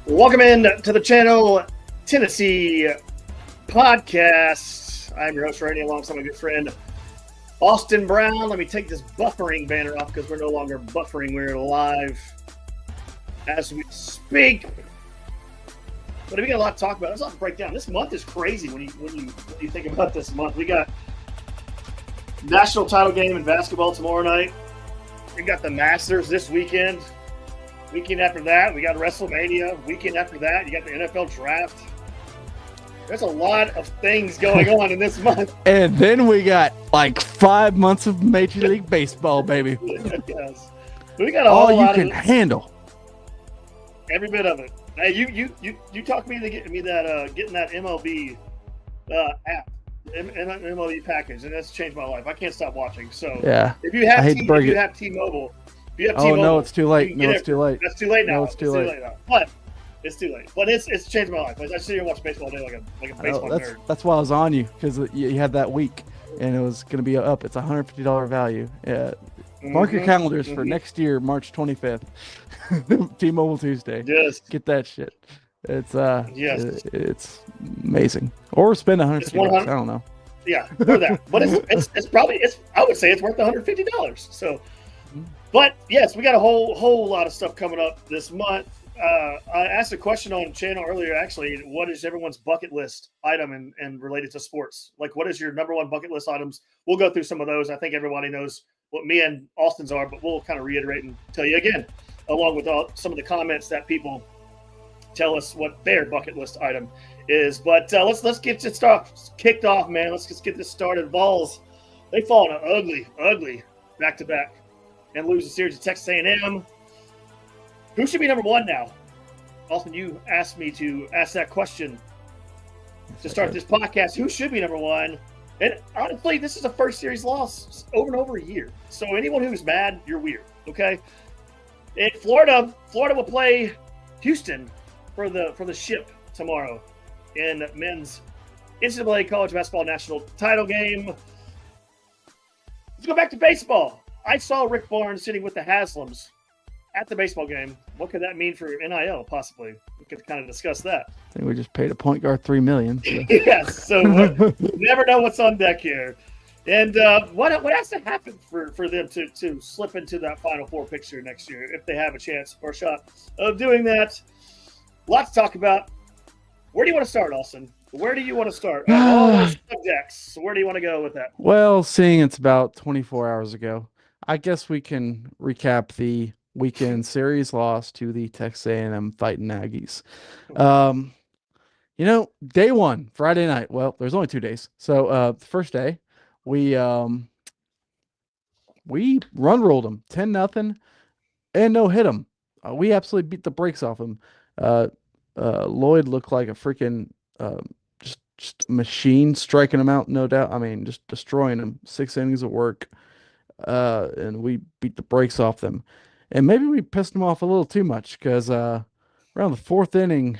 Welcome in to the channel, Tennessee Podcast. I'm your host, Randy, alongside my good friend, Austin Brown. Let me take this buffering banner off because we're no longer buffering. We're live as we speak. But we got a lot to talk about. There's a lot to break down. This month is crazy when you think about this month. We got national title game in basketball tomorrow night. We got the Masters this weekend. Weekend after that, we got WrestleMania. Weekend after that, you got the NFL draft. There's a lot of things going on in this month. And then we got like 5 months of Major League Baseball, baby. Yes. We got a all whole you lot can of handle. Every bit of it. Hey, you talked me into getting that MLB app, MLB package, and that's changed my life. I can't stop watching. So yeah, if you have T-Mobile. Oh no, it's too late. No, it's too late. That's too late now. No, it's too late now. But it's too late. But it's changed my life. I sit here and watch baseball all day like a baseball nerd. That's why I was on you, because you had that week, and it was going to be up. It's $150 value. Yeah. Mark your calendars for next year, March 25th. T-Mobile Tuesday. Yes. Get that shit. It's yes. It's amazing. Or spend $150. I don't know. Yeah, for that. But it's probably I would say it's worth $150. So. But yes, we got a whole lot of stuff coming up this month. I asked a question on the channel earlier, actually. What is everyone's bucket list item and related to sports? Like, what is your number one bucket list items? We'll go through some of those. I think everybody knows what me and Austin's are, but we'll kind of reiterate and tell you again, along with some of the comments that people tell us what their bucket list item is. But let's get this stuff kicked off, man. Let's just get this started. Vols, they fall in an ugly back-to-back and lose the series to Texas A&M. Who should be number one now? Austin, you asked me to ask that question to start this podcast. Who should be number one? And honestly, this is a first series loss over and over a year. So anyone who's mad, you're weird, okay? In Florida will play Houston for the ship tomorrow in men's NCAA college basketball national title game. Let's go back to baseball. I saw Rick Barnes sitting with the Haslams at the baseball game. What could that mean for NIL, possibly? We could kind of discuss that. I think we just paid a point guard $3 million. So. Yes, so never know what's on deck here. And what has to happen for them to slip into that Final Four picture next year if they have a chance or a shot of doing that? Lots to talk about. Where do you want to start, Austin? Where do you want to start? All those subjects. So where do you want to go with that? Well, seeing it's about 24 hours ago, I guess we can recap the weekend series loss to the Texas A&M Fighting Aggies. Day one, Friday night. Well, there's only 2 days. So the first day, we run rolled them 10-0 and no hit them. We absolutely beat the brakes off them. Lloyd looked like a freaking just a machine, striking them out, no doubt. I mean, just destroying them. 6 innings of work. And we beat the brakes off them. And maybe we pissed them off a little too much because around the 4th inning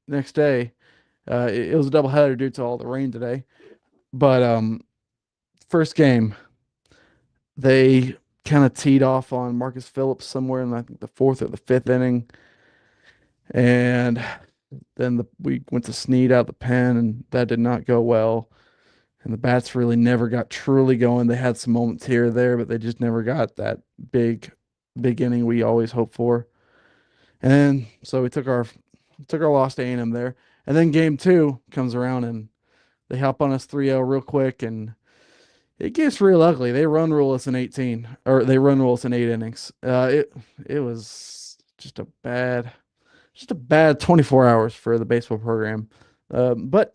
next day, it was a doubleheader due to all the rain today. But first game, they kind of teed off on Marcus Phillips somewhere in, I think, the 4th or the 5th inning. And then we went to Snead out of the pen, and that did not go well. And the bats really never got truly going. They had some moments here or there, but they just never got that big inning we always hope for. And so we took our loss to A&M there. And then game 2 comes around, and they hop on us 3-0 real quick, and it gets real ugly. They run rule us in 8 innings. It was just a bad 24 hours for the baseball program. But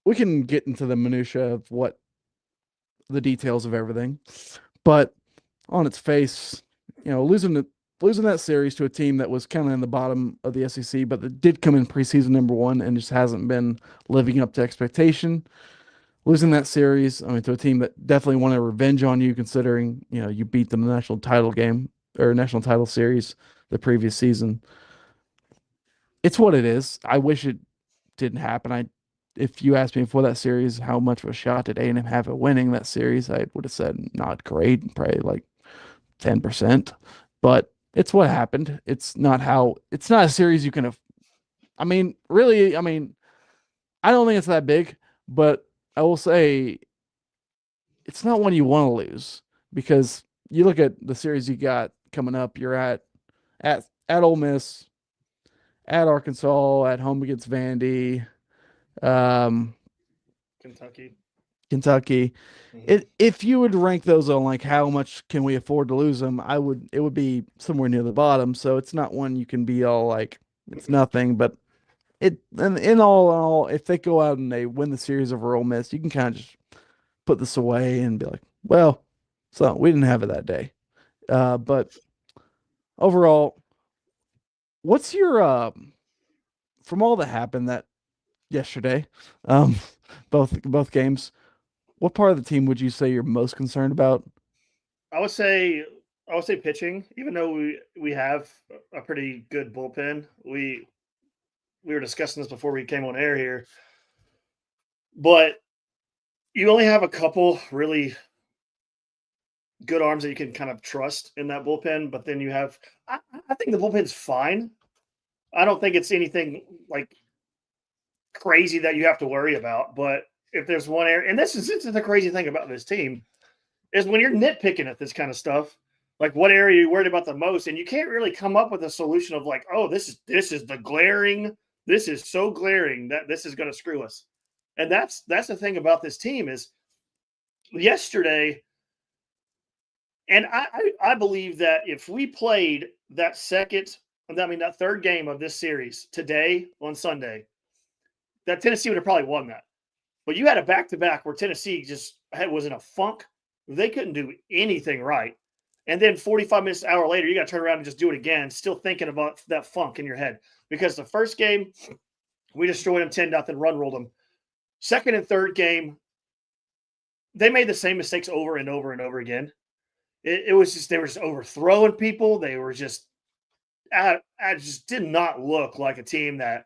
we can get into the minutia of what the details of everything, but on its face, losing that series to a team that was kind of in the bottom of the SEC, but that did come in preseason number 1 and just hasn't been living up to expectation. Losing that series, to a team that definitely wanted revenge on you, considering you beat them in the national title game or national title series the previous season. It's what it is. I wish it didn't happen. If you asked me before that series, how much of a shot did A&M have at winning that series, I would have said not great, probably like 10%. But It's what happened. It's not how. It's not a series you can. I mean, really. I mean, I don't think it's that big, but I will say it's not one you want to lose because you look at the series you got coming up. You're at Ole Miss, at Arkansas, at home against Vandy, um, Kentucky. Kentucky. Mhm. If you would rank those on like how much can we afford to lose them, I would. It would be somewhere near the bottom. So it's not one you can be all like it's nothing, but it in all, if they go out and they win the series over Ole Miss, you can kind of just put this away and be like, well, so we didn't have it that day. But overall, what's your from all that happened that yesterday, um, both games, what part of the team would you say you're most concerned about? I would say I would say pitching. Even though we have a pretty good bullpen, we were discussing this before we came on air here, but you only have a couple really good arms that you can kind of trust in that bullpen. But then you have, I think the bullpen's fine. I don't think it's anything like crazy that you have to worry about. But if there's one area, and this is the crazy thing about this team, is when you're nitpicking at this kind of stuff, like what area are you worried about the most, and you can't really come up with a solution of like, oh, this is the glaring, this is so glaring that this is going to screw us. And that's the thing about this team is yesterday, and I believe that if we played that that third game of this series today on Sunday, that Tennessee would have probably won that. But you had a back to back where Tennessee was in a funk. They couldn't do anything right. And then 45 minutes, an hour later, you got to turn around and just do it again, still thinking about that funk in your head. Because the first game, we destroyed them 10-0, run rolled them. Second and third game, they made the same mistakes over and over and over again. It was just, they were just overthrowing people. They were just, I just did not look like a team that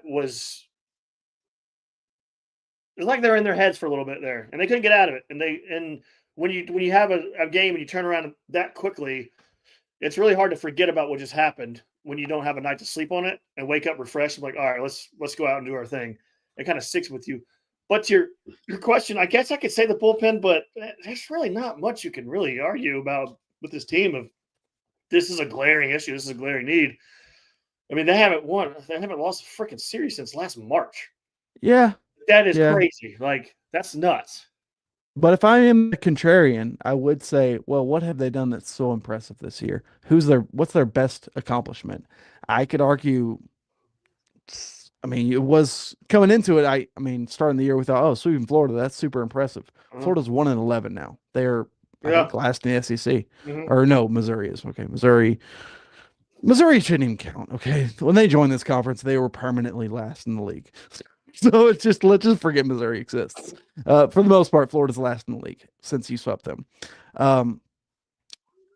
was, it was like they're in their heads for a little bit there, and they couldn't get out of it. And when you have a game and you turn around that quickly, it's really hard to forget about what just happened when you don't have a night to sleep on it and wake up refreshed. And like, all right, let's go out and do our thing. It kind of sticks with you. But to your question, I guess I could say the bullpen, but there's really not much you can really argue about with this team. Of this is a glaring issue, this is a glaring need. I mean, they haven't lost a freaking series since last March. Yeah, That is yeah. crazy. Like, that's nuts. But if I am a contrarian, I would say, well, what have they done that's so impressive this year? What's their best accomplishment? I could argue, I mean, it was coming into it. I mean, starting the year without, oh, sweeping Florida, that's super impressive. Uh-huh. Florida's 1-11 now. They're, I Yeah. think, last in the SEC. Mhm. Or no, Missouri is. Okay, Missouri shouldn't even count. Okay, when they joined this conference, they were permanently last in the league. So it's just let's just forget Missouri exists. For the most part, Florida's last in the league since you swept them.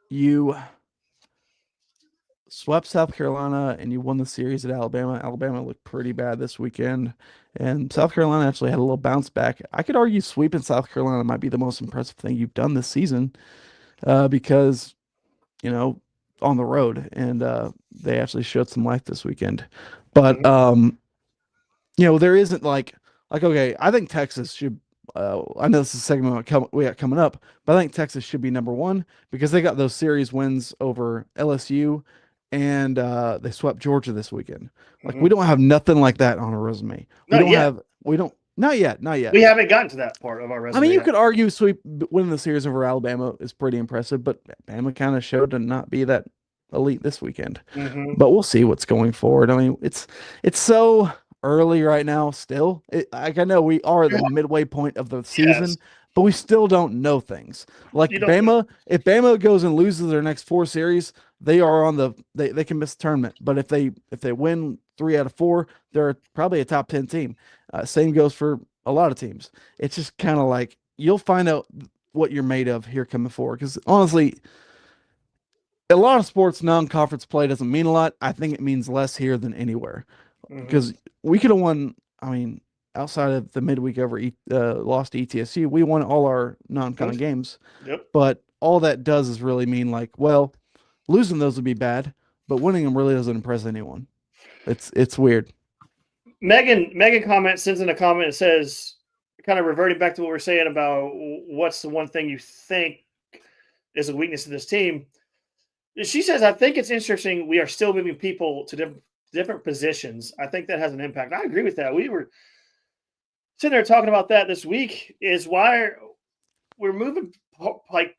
You swept South Carolina and you won the series at Alabama. Alabama looked pretty bad this weekend, and South Carolina actually had a little bounce back. I could argue sweeping South Carolina might be the most impressive thing you've done this season, because you know on the road, and they actually showed some life this weekend. But Mhm. there isn't like okay, I think Texas should. I know this is a segment we got coming up, but I think Texas should be number one because they got those series wins over LSU, and they swept Georgia this weekend. Like we Mhm. don't have nothing like that on our resume. Not yet. We don't not yet, not yet. We haven't gotten to that part of our I mean, resume you yet. could argue winning the series over Alabama is pretty impressive, but Alabama kind of showed to not be that elite this weekend. Mhm. But we'll see what's going forward. I mean, it's so early right now still. Like I know we are at the Yeah. midway point of the Yes. season, but we still don't know things. Like You don't know. Bama, if Bama goes and loses their next four series, they are on they can miss the tournament. But if they win 3 out of 4, they're probably a top 10 team. Same goes for a lot of teams. It's just kind of like you'll find out what you're made of here coming forward. Because honestly, a lot of sports non-conference play doesn't mean a lot. I think it means less here than anywhere Mhm. because we could have won. I mean, outside of the midweek over lost to ETSU, we won all our non-con Country. games. Yep. But all that does is really mean like, well, Losing those would be bad, but winning them really doesn't impress anyone. It's weird. Megan sends in a comment and says, kind of reverting back to what we are saying about what's the one thing you think is a weakness of this team. She says, I think it's interesting we are still moving people to different positions. I think that has an impact. I agree with that. We were sitting there talking about that this week, is why we're moving like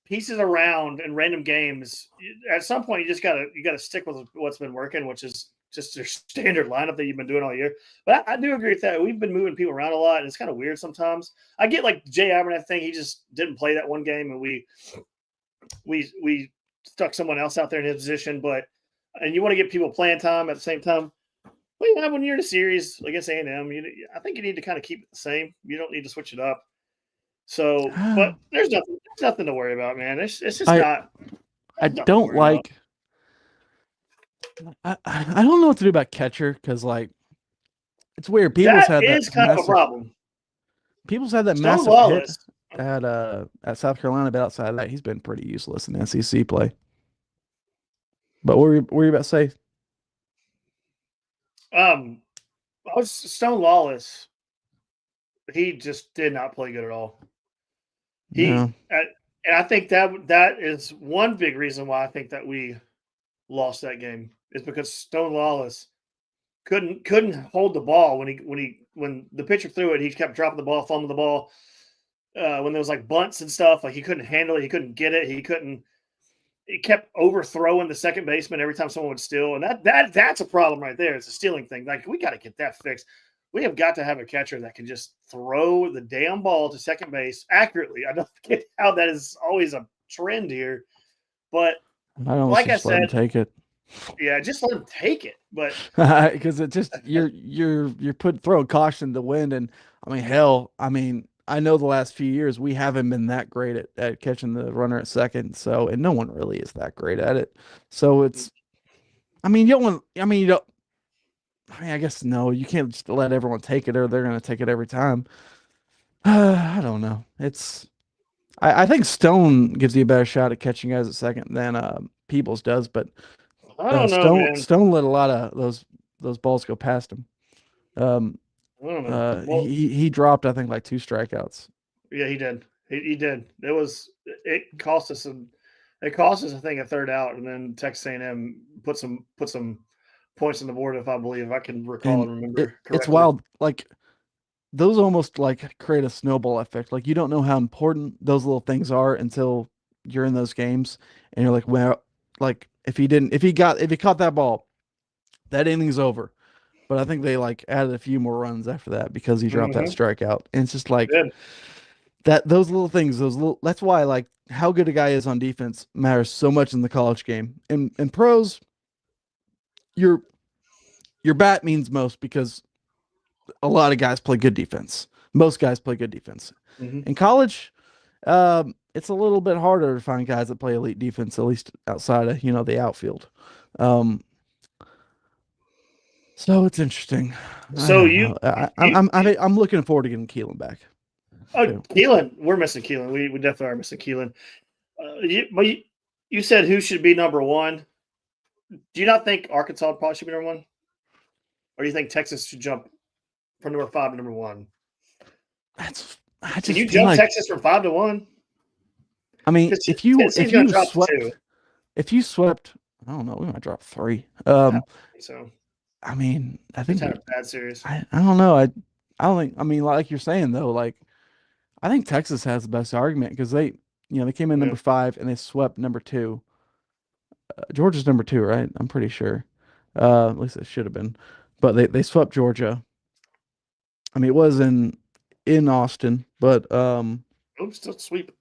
pieces around in random games. At some point, you gotta stick with what's been working, which is just your standard lineup that you've been doing all year. But I do agree with that. We've been moving people around a lot, and it's kind of weird sometimes. I get like Jay Abernathy thing. He just didn't play that one game, and we stuck someone else out there in his position. And you want to get people playing time at the same time. Well, you have when you're in a series against A&M, I think you need to kind of keep it the same. You don't need to switch it up. So, but there's nothing to worry about, man. It's just not. I don't like. I don't know what to do about catcher because like it's weird. People's had that is kind of a problem. People's had that massive hit at South Carolina, but outside of that, he's been pretty useless in SEC play. But what were you about to say? Stone Lawless. He just did not play good at all. And I think that is one big reason why I think that we lost that game, is because Stone Lawless couldn't hold the ball when the pitcher threw it. He kept dropping the ball, fumbling the ball. When there was like bunts and stuff, like he couldn't handle it, he couldn't get it, he kept overthrowing the second baseman every time someone would steal, and that's a problem right there. It's a stealing thing. Like, we got to get that fixed. We have got to have a catcher that can just throw the damn ball to second base accurately. I don't get how that is always a trend here, but like I said, let him take it. Yeah, just let him take it. But because it just you're throwing caution to the wind, and I mean, hell, I know the last few years we haven't been that great at catching the runner at second, and no one really is that great at it. So it's, you don't want, you don't. I guess no, you can't just let everyone take it, or they're going to take it every time. I don't know. I think Stone gives you a better shot at catching guys at second than Peebles does, but I don't know, man. Stone let a lot of those balls go past him. I don't know. He dropped, I think, like 2 strikeouts. Yeah, he did. He did. It cost us I think, a third out, and then Texas A&M put some points on the board, if I can recall and remember correctly. It's wild. Like, those almost like create a snowball effect. Like, you don't know how important those little things are until you're in those games, and you're like, well, like if he caught that ball, that inning's over. But I think they like added a few more runs after that because he dropped that strikeout. And it's just like those little things, that's why like how good a guy is on defense matters so much in the college game. In pros, your bat means most because a lot of guys play good defense. Most guys play good defense. Mm-hmm. In college, it's a little bit harder to find guys that play elite defense, at least outside of, the outfield. So it's interesting. So I'm looking forward to getting Keelan back. Oh, Keelan, we're missing Keelan. We definitely are missing Keelan. You said who should be number one. Do you not think Arkansas probably should be number one, or do you think Texas should jump from number 5 to number 1? Can you jump Texas from 5 to 1? I mean, if you swept, I don't know, we might drop 3. So. I mean, I think it's bad series. I don't know. I don't think. I mean, like you're saying though, like I think Texas has the best argument because they came in number 5 and they swept number 2. Georgia's number 2, right? I'm pretty sure. At least it should have been, but they swept Georgia. I mean, it was in Austin, but still sweep.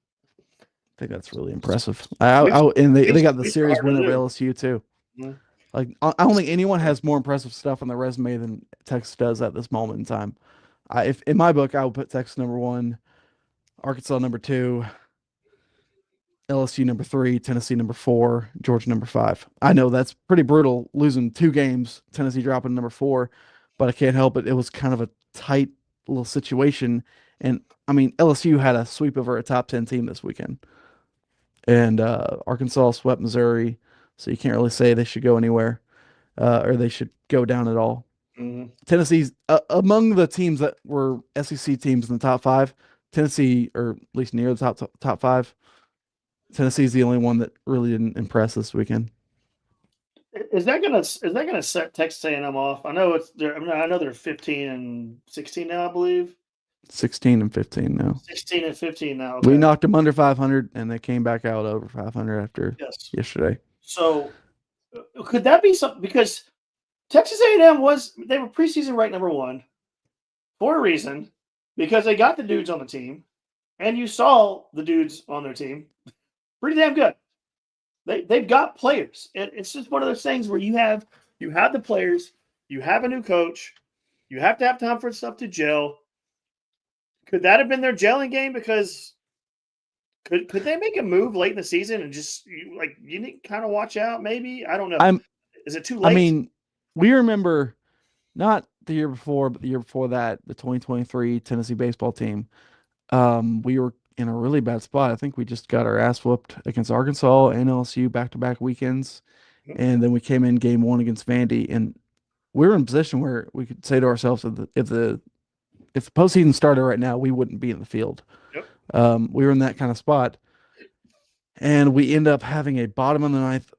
I think that's really impressive. And they got the series win over LSU too. Mm-hmm. Like, I don't think anyone has more impressive stuff on their resume than Texas does at this moment in time. If in my book, I would put Texas number 1, Arkansas number 2, LSU number 3, Tennessee number 4, Georgia number 5. I know that's pretty brutal, losing 2 games, Tennessee dropping number 4, but I can't help it. It was kind of a tight little situation, and I mean LSU had a sweep over a top 10 team this weekend. and Arkansas swept Missouri, so you can't really say they should go anywhere or they should go down at all. Mhm. Tennessee's among the teams that were SEC teams in the top five. Tennessee, or at least near the top five. Tennessee's the only one that really didn't impress this weekend. Is that gonna set Texas A&M off? I know I know they're 15-16 now, I believe. 16-15 now. 16-15 now. We Okay. knocked them under 500, and they came back out over 500 after Yes. yesterday. So could that be something? Because Texas A&M they were preseason ranked number one for a reason, because they got the dudes on the team, and you saw the dudes on their team pretty damn good. They've got players. It's just one of those things where you have the players, you have a new coach, you have to have time for stuff to gel. Could that have been their gelling game? Because could they make a move late in the season and just you need kind of watch out? Maybe, I don't know. I'm. Is it too I late? mean, we remember not the year before, but the year before that, the 2023 Tennessee baseball team. We were in a really bad spot. I think we just got our ass whooped against Arkansas and LSU back-to-back weekends, and then we came in game one against Vandy, and we were in a position where we could say to ourselves, if the postseason started right now, we wouldn't be in the field. Yep. We were in that kind of spot, and we end up having a bottom of the ninth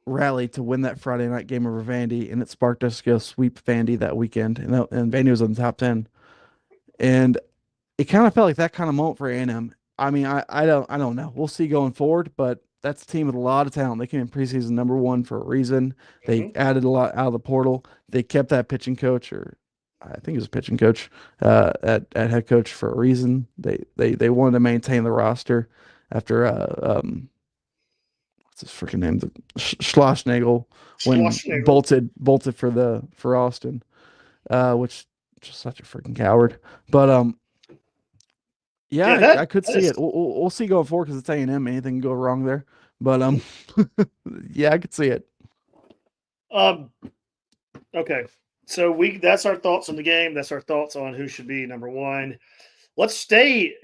rally to win that Friday night game over Vandy, and it sparked us to go sweep Vandy that weekend, and Vandy was in the top 10, and it kind of felt like that kind of moment for A&M. I mean, I don't know. We'll see going forward, but that's a team with a lot of talent. They came in preseason number one for a reason. They Mhm. added a lot out of the portal. They kept that pitching coach, or I think it was a pitching coach, at head coach for a reason. They wanted to maintain the roster after what's his freaking name? The Schlossnagel when Schlossnagle. bolted for Austin, which just such a freaking coward. But yeah, Yeah, I could that see is it. We'll see going forward because it's A&M. Anything can go wrong there. But yeah, I could see it. um okay. So that's our thoughts on the game. That's our thoughts on who should be number one. Let's stay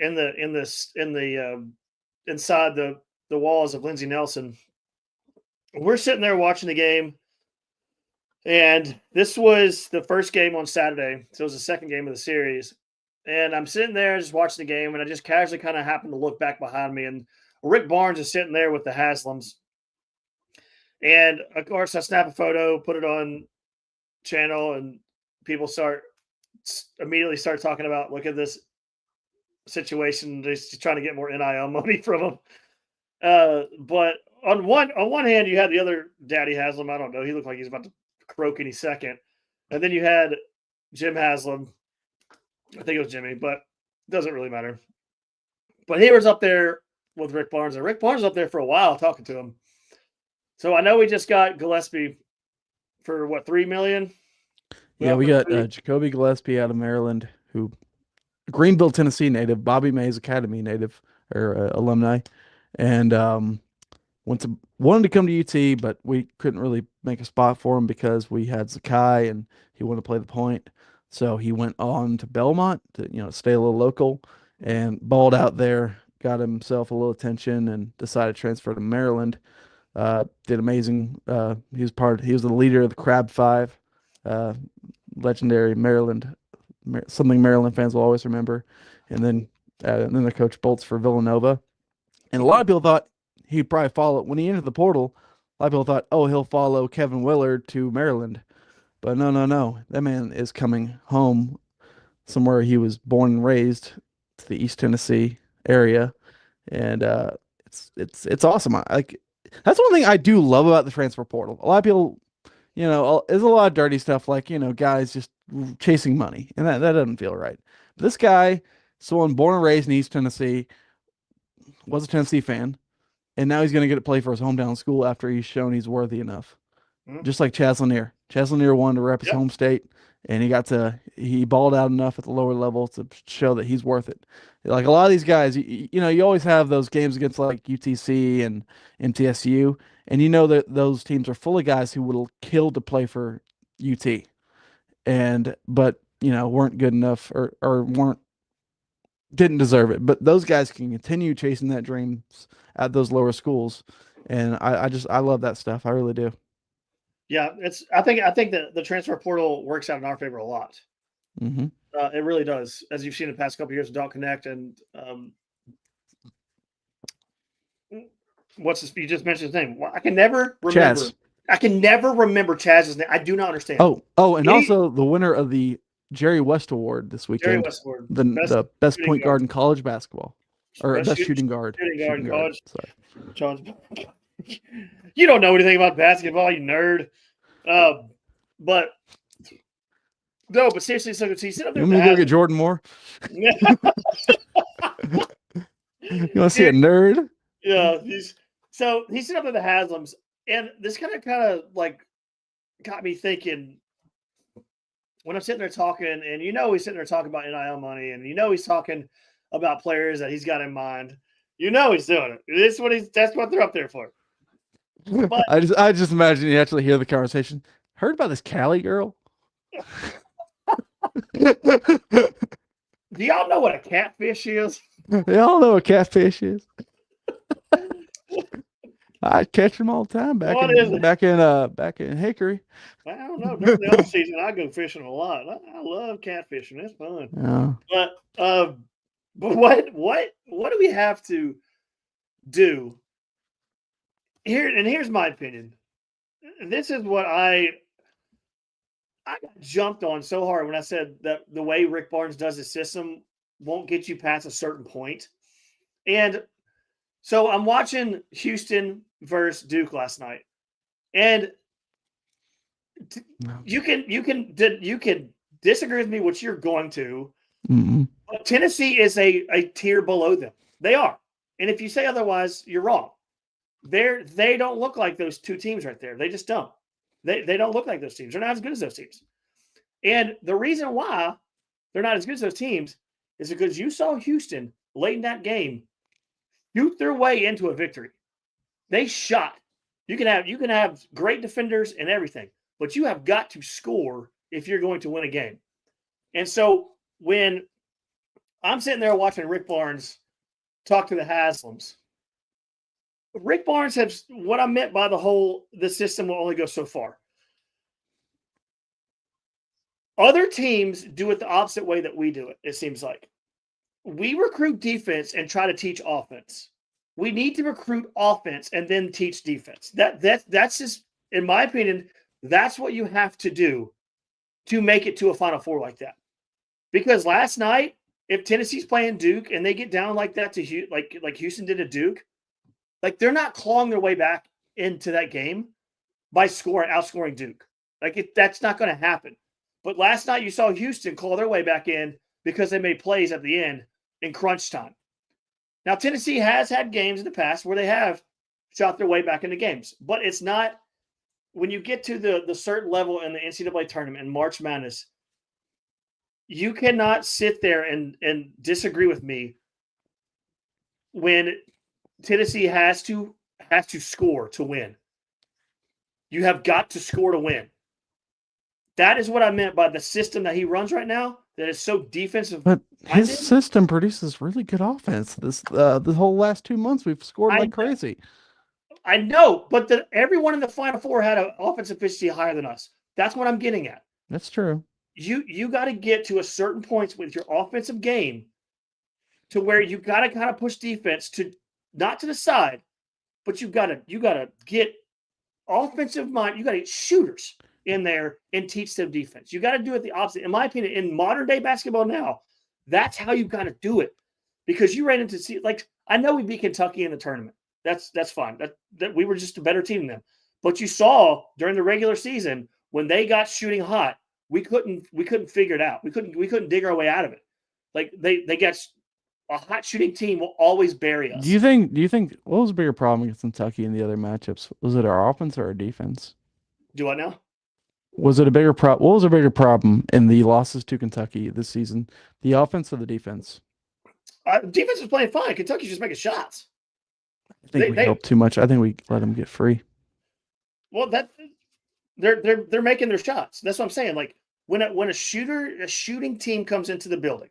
inside the walls of Lindsey Nelson. We're sitting there watching the game, and this was the first game on Saturday. So it was the second game of the series. And I'm sitting there just watching the game, and I just casually kind of happened to look back behind me, and Rick Barnes is sitting there with the Haslams. And of course, I snap a photo, put it on channel, and people immediately start talking about, look at this situation, just trying to get more NIL money from them. But on one hand, you had the other Daddy Haslam. I don't know. He looked like he's about to croak any second. And then you had Jim Haslam. I think it was Jimmy, but it doesn't really matter. But he was up there with Rick Barnes, and Rick Barnes was up there for a while talking to him. So I know we just got Gillespie for what, $3 million? Yeah, we got Jacoby Gillespie out of Maryland, who Greenville, Tennessee native, Bobby Mays Academy native or alumni, and wanted to come to UT, but we couldn't really make a spot for him because we had Zakai and he wanted to play the point. So he went on to Belmont to stay a little local and balled out there, got himself a little attention, and decided to transfer to Maryland. Did amazing. He was the leader of the Crab Five, uh, legendary Maryland, something Maryland fans will always remember. And then the coach bolts for Villanova, and a lot of people thought he'd probably follow when he entered the portal. A lot of people thought, oh, he'll follow Kevin Willard to Maryland, but no, no, no. That man is coming home somewhere he was born and raised, to the East Tennessee area, and it's awesome. Like that's one thing I do love about the transfer portal. A lot of people, there's a lot of dirty stuff like guys just chasing money, and that doesn't feel right. But this guy, someone born and raised in East Tennessee, was a Tennessee fan, and now he's going to get to play for his hometown school after he's shown he's worthy enough. Mhm. Just like Chaz Lanier. Chaz Lanier wanted to rep his Yep. home state, and he balled out enough at the lower level to show that he's worth it. Like a lot of these guys, you always have those games against like UTC and MTSU, and you know that those teams are full of guys who will kill to play for UT, but weren't good enough or weren't didn't deserve it. But those guys can continue chasing that dreams at those lower schools, and I love that stuff. I really do. Yeah, I think that the transfer portal works out in our favor a lot. Hmm. It really does, as you've seen the past couple of years with Dot Connect and what's this? You just mentioned his name. I can never remember. Chaz. I can never remember Chaz's name. I do not understand. And also the winner of the Jerry West Award this Jerry weekend, Westward, the best point guard guard. in college basketball, or best shooting guard. Shooting guard in college. Sorry. John, you don't know anything about basketball, you nerd. But no, but seriously, so he sit up there. You want me to go get Jordan Moore? You want to see a nerd? Yeah, he's sitting up at the Haslams, and this kind of like got me thinking when I'm sitting there talking, and he's sitting there talking about NIL money, and he's talking about players that he's got in mind. He's doing it. That's what they're up there for. But I just imagine you actually hear the conversation. Heard about this Cali girl? Do y'all know what a catfish is? Y'all know what catfish is. I catch them all the time back in Hickory. I don't know. During the off season, I go fishing a lot. I love catfishing. It's fun. Yeah. But what do we have to do here? And here's my opinion. This is what I got jumped on so hard when I said that the way Rick Barnes does his system won't get you past a certain point. And so I'm watching Houston versus Duke last night, and you can disagree with me, which you're going to. Mm-hmm. But Tennessee is a tier below them. They are, and if you say otherwise, you're wrong. They don't look like those two teams right there. They just don't. They don't look like those teams. They're not as good as those teams. And the reason why they're not as good as those teams is because you saw Houston late in that game shoot their way into a victory. They shot. You can have great defenders and everything, but you have got to score if you're going to win a game. And so when I'm sitting there watching Rick Barnes talk to the Haslams, Rick Barnes has what I meant by the system will only go so far. Other teams do it the opposite way that we do it, it seems like. We recruit defense and try to teach offense. We need to recruit offense and then teach defense. That's just, in my opinion, that's what you have to do to make it to a Final Four like that. Because last night, if Tennessee's playing Duke and they get down like that to like Houston did to Duke, like they're not clawing their way back into that game by outscoring Duke. Like that's not going to happen. But last night you saw Houston claw their way back in because they made plays at the end in crunch time. Now, Tennessee has had games in the past where they have shot their way back into games, but it's not when you get to the certain level in the NCAA tournament and March Madness, you cannot sit there and disagree with me when Tennessee has to score to win. You have got to score to win. That is what I meant by the system that he runs right now. That is so defensive. But his system produces really good offense. The whole last 2 months we've scored like crazy. I know, but everyone in the Final Four had an offensive efficiency higher than us. That's what I'm getting at. That's true. You got to get to a certain points with your offensive game to where you got to kind of push defense to not to the side, but you got to get offensive mind. You got to get shooters in there and teach them defense. You got to do it the opposite. In my opinion, in modern day basketball now, that's how you got to do it, because you ran into I know we beat Kentucky in the tournament. That's fine. That we were just a better team than them. But you saw during the regular season when they got shooting hot, we couldn't figure it out. We couldn't dig our way out of it. Like they got a hot shooting team will always bury us. Do you think what was the bigger problem against Kentucky in the other matchups? Was it our offense or our defense? Do what now? Was it a bigger problem? What was a bigger problem in the losses to Kentucky this season? The offense or the defense? Defense is playing fine. Kentucky's just making shots. I think we helped too much. I think we let them get free. Well, they're making their shots. That's what I'm saying. Like when a shooting team comes into the building,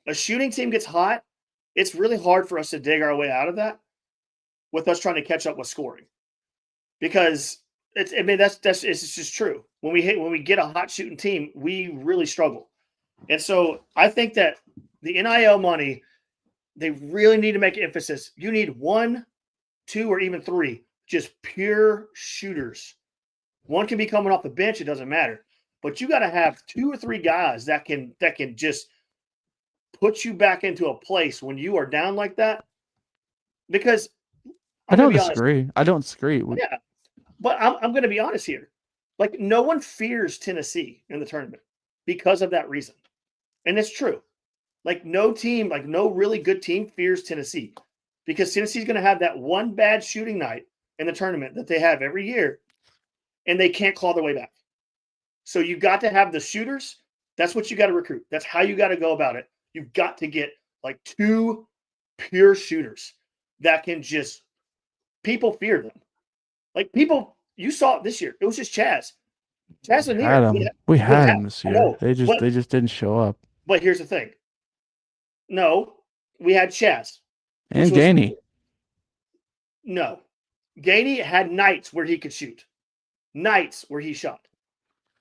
a shooting team gets hot, it's really hard for us to dig our way out of that. with us trying to catch up with scoring, because it's just true. When we get a hot shooting team, we really struggle. And so I think that the NIL money, they really need to make emphasis. You need 1, 2, or even 3 just pure shooters. One can be coming off the bench, it doesn't matter. But you got to have 2 or 3 guys that can just put you back into a place when you are down like that. Because I don't disagree. I don't disagree. Yeah, but I'm going to be honest here. Like, no one fears Tennessee in the tournament because of that reason, and it's true. Like, no team, like no really good team fears Tennessee, because Tennessee's going to have that one bad shooting night in the tournament that they have every year, and they can't claw their way back. So you got to have the shooters. That's what you got to recruit. That's how you got to go about it. You've got to get like 2 pure shooters that can just, people fear them. Like, people, you saw it this year. It was just Chaz. Chaz and we had him this year. They just didn't show up. But here's the thing. No, we had Chaz. And Gainey. No. Gainey had nights where he could shoot. Nights where he shot.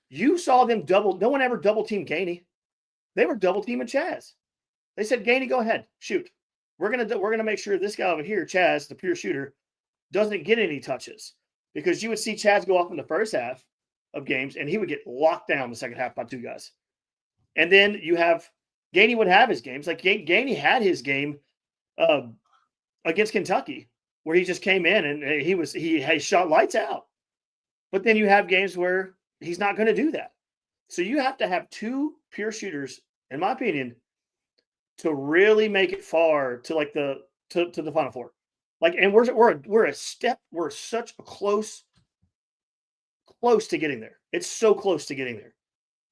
You saw them double. No one ever double teamed Gainey. They were double teaming Chaz. They said, Gainey, go ahead, shoot. We're gonna make sure this guy over here, Chaz, the pure shooter, doesn't get any touches, because you would see Chaz go off in the first half of games and he would get locked down the second half by 2 guys. And then you have Gainey would have his games. Like, Gainey had his game against Kentucky where he just came in and he shot lights out. But then you have games where he's not going to do that. So you have to have 2 pure shooters, in my opinion, to really make it far to like to the Final Four. Like, and we're such a close to getting there. It's so close to getting there.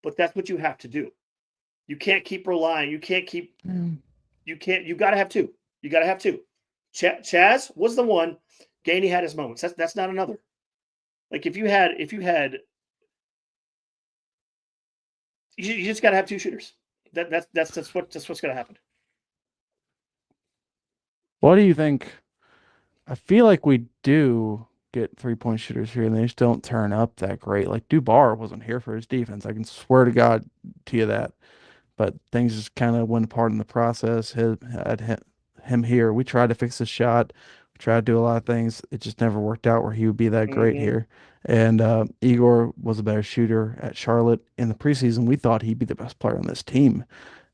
But that's what you have to do. You can't keep relying. You got to have 2. You got to have 2. Chaz was the one. Gainey had his moments. That's not another. Like, if you had you just got to have 2 shooters. That's what's going to happen. What do you think? I feel like we do get 3-point shooters here, and they just don't turn up that great. Like, Dubar wasn't here for his defense. I can swear to God to you that. But things just kind of went apart in the process. Him here, we tried to fix his shot. We tried to do a lot of things. It just never worked out where he would be that great here. And Igor was a better shooter at Charlotte. In the preseason, we thought he'd be the best player on this team.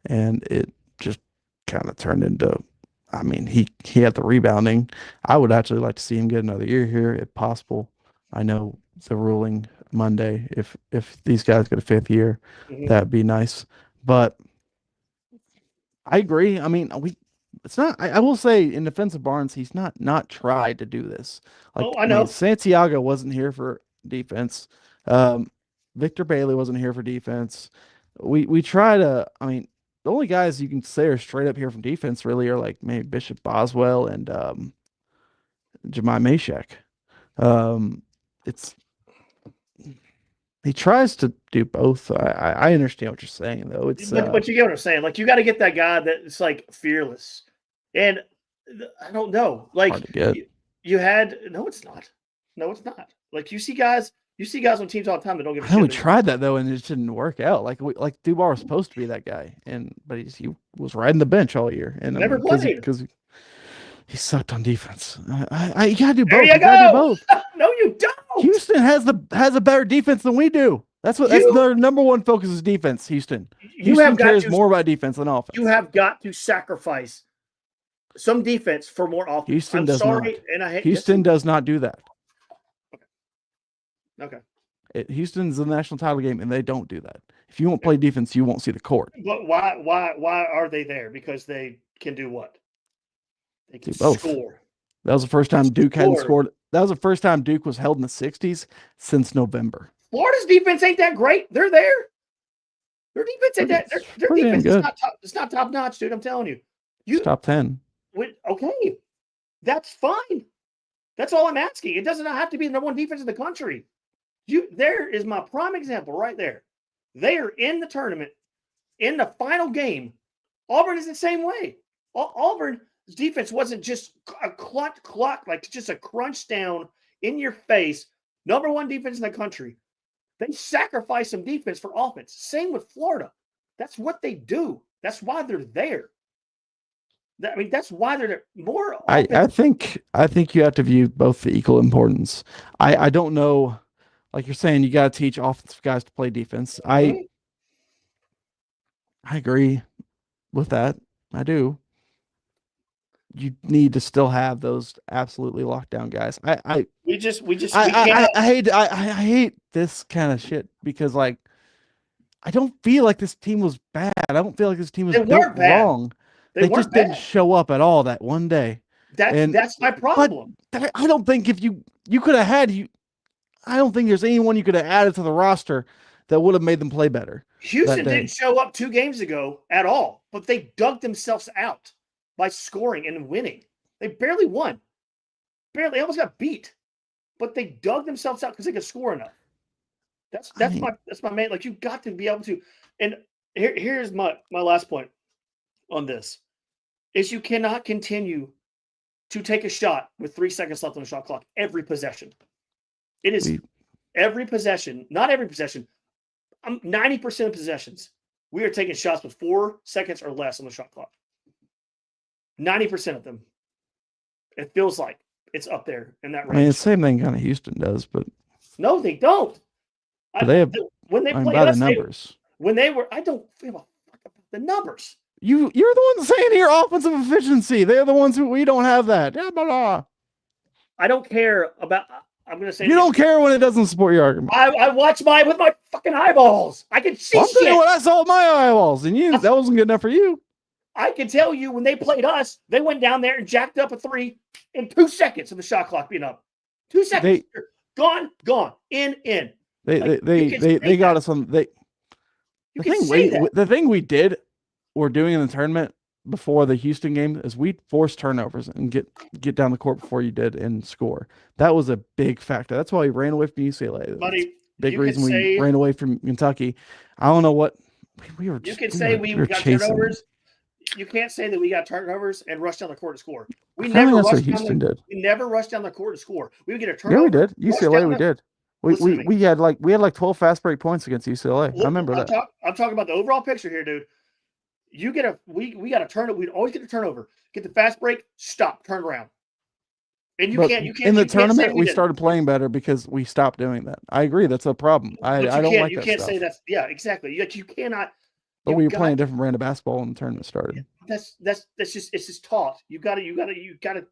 And it just kind of turned into, I mean, he had the rebounding. I would actually like to see him get another year here if possible. I know the ruling Monday, if these guys get a 5th year, that'd be nice. But I agree. I mean, it's not. I will say, in defense of Barnes, he's not tried to do this. Like, I know. Santiago wasn't here for defense. Victor Bailey wasn't here for defense. We try to. I mean, the only guys you can say are straight up here from defense really are like maybe Bishop Boswell and Jemai Mashek. He tries to do both. I understand what you're saying, though. But you get what I'm saying. Like, you got to get that guy that's like fearless. And I don't know. Like, hard to get. You had no, it's not. No, it's not. Like, you see guys on teams all the time that don't give a shit. We tried that though, and it just didn't work out. Like Dubar was supposed to be that guy, but he was riding the bench all year and never played because he sucked on defense. You gotta do both. You gotta do both. No, you don't. Houston has a better defense than we do. That's their number one focus is defense. Houston cares more about defense than offense. You have got to sacrifice some defense for more offense. Houston does not do that. Okay. Houston's the national title game, and they don't do that. If you won't play defense, you won't see the court. But why are they there? Because they can do what? They can score. That was the first time Duke hadn't scored. That was the first time Duke was held in the 60s since November. Florida's defense ain't that great. They're there. Their defense ain't that. Their defense is not top. It's not top notch, dude. I'm telling you. It's top 10. Okay, that's fine. That's all I'm asking. It does not have to be the number 1 defense in the country. There is my prime example right there. They are in the tournament, in the final game. Auburn is the same way. Auburn, defense wasn't just a clock, like just a crunch down in your face. Number one defense in the country. They sacrifice some defense for offense. Same with Florida. That's what they do. That's why they're there. I mean, that's why they're more. I think you have to view both the equal importance. I don't know, like you're saying, you got to teach offensive guys to play defense. Mhm. I agree with that. I do. You need to still have those absolutely locked down guys. We can't. I hate this kind of shit because like I don't feel like this team was bad. I don't feel like this team was They built weren't bad. wrong. They They weren't just didn't bad. show up at all that one day. That's my problem. I don't think if you could have had you, I don't think there's anyone you could have added to the roster that would have made them play better. Houston didn't show up 2 games ago at all, but they dug themselves out by scoring and winning. They barely won. Barely, almost got beat, but they dug themselves out because they could score enough. That's my main. Like, you've got to be able to. And here's my last point on this: is you cannot continue to take a shot with 3 seconds left on the shot clock every possession. It is every possession, not every possession. 90% of possessions, we are taking shots with 4 seconds or less on the shot clock. 90% of them. It feels like it's up there in that range. I mean, the same thing kind of Houston does, but no, they don't. They have when they play by us, the numbers. I don't feel about the numbers. You're the ones saying here offensive efficiency. They're the ones who we don't have that. Yeah, blah, blah. I don't care about. I'm going to say you don't care when it doesn't support your argument. I watch with my fucking eyeballs. I can see I'm shit. what I saw with my eyeballs, and that wasn't good enough for you. I can tell you when they played us, they went down there and jacked up a 3 in 2 seconds of the shot clock being up. 2 seconds. Gone, in. They got us on. The thing we did, or doing in the tournament before the Houston game, is we forced turnovers and get down the court before you did and score. That was a big factor. That's why we ran away from UCLA. Buddy, big reason we ran away from Kentucky. I don't know what we were. You can say we got turnovers. You can't say that we got turnovers and rushed down the court to score. We never rushed down the court to score. We would get a turnover. Yeah, we did. UCLA, we did. We had like 12 fast break points against UCLA. I remember that. I'm talking about the overall picture here, dude. We got a turnover. We'd always get a turnover. Get the fast break, stop, turn around. And you can't. In the tournament, we started playing better because we stopped doing that. I agree. That's a problem. I don't like that. You can't say that's. Yeah, exactly. You cannot. But we were playing a different brand of basketball when the tournament started. That's just it's just taught. You gotta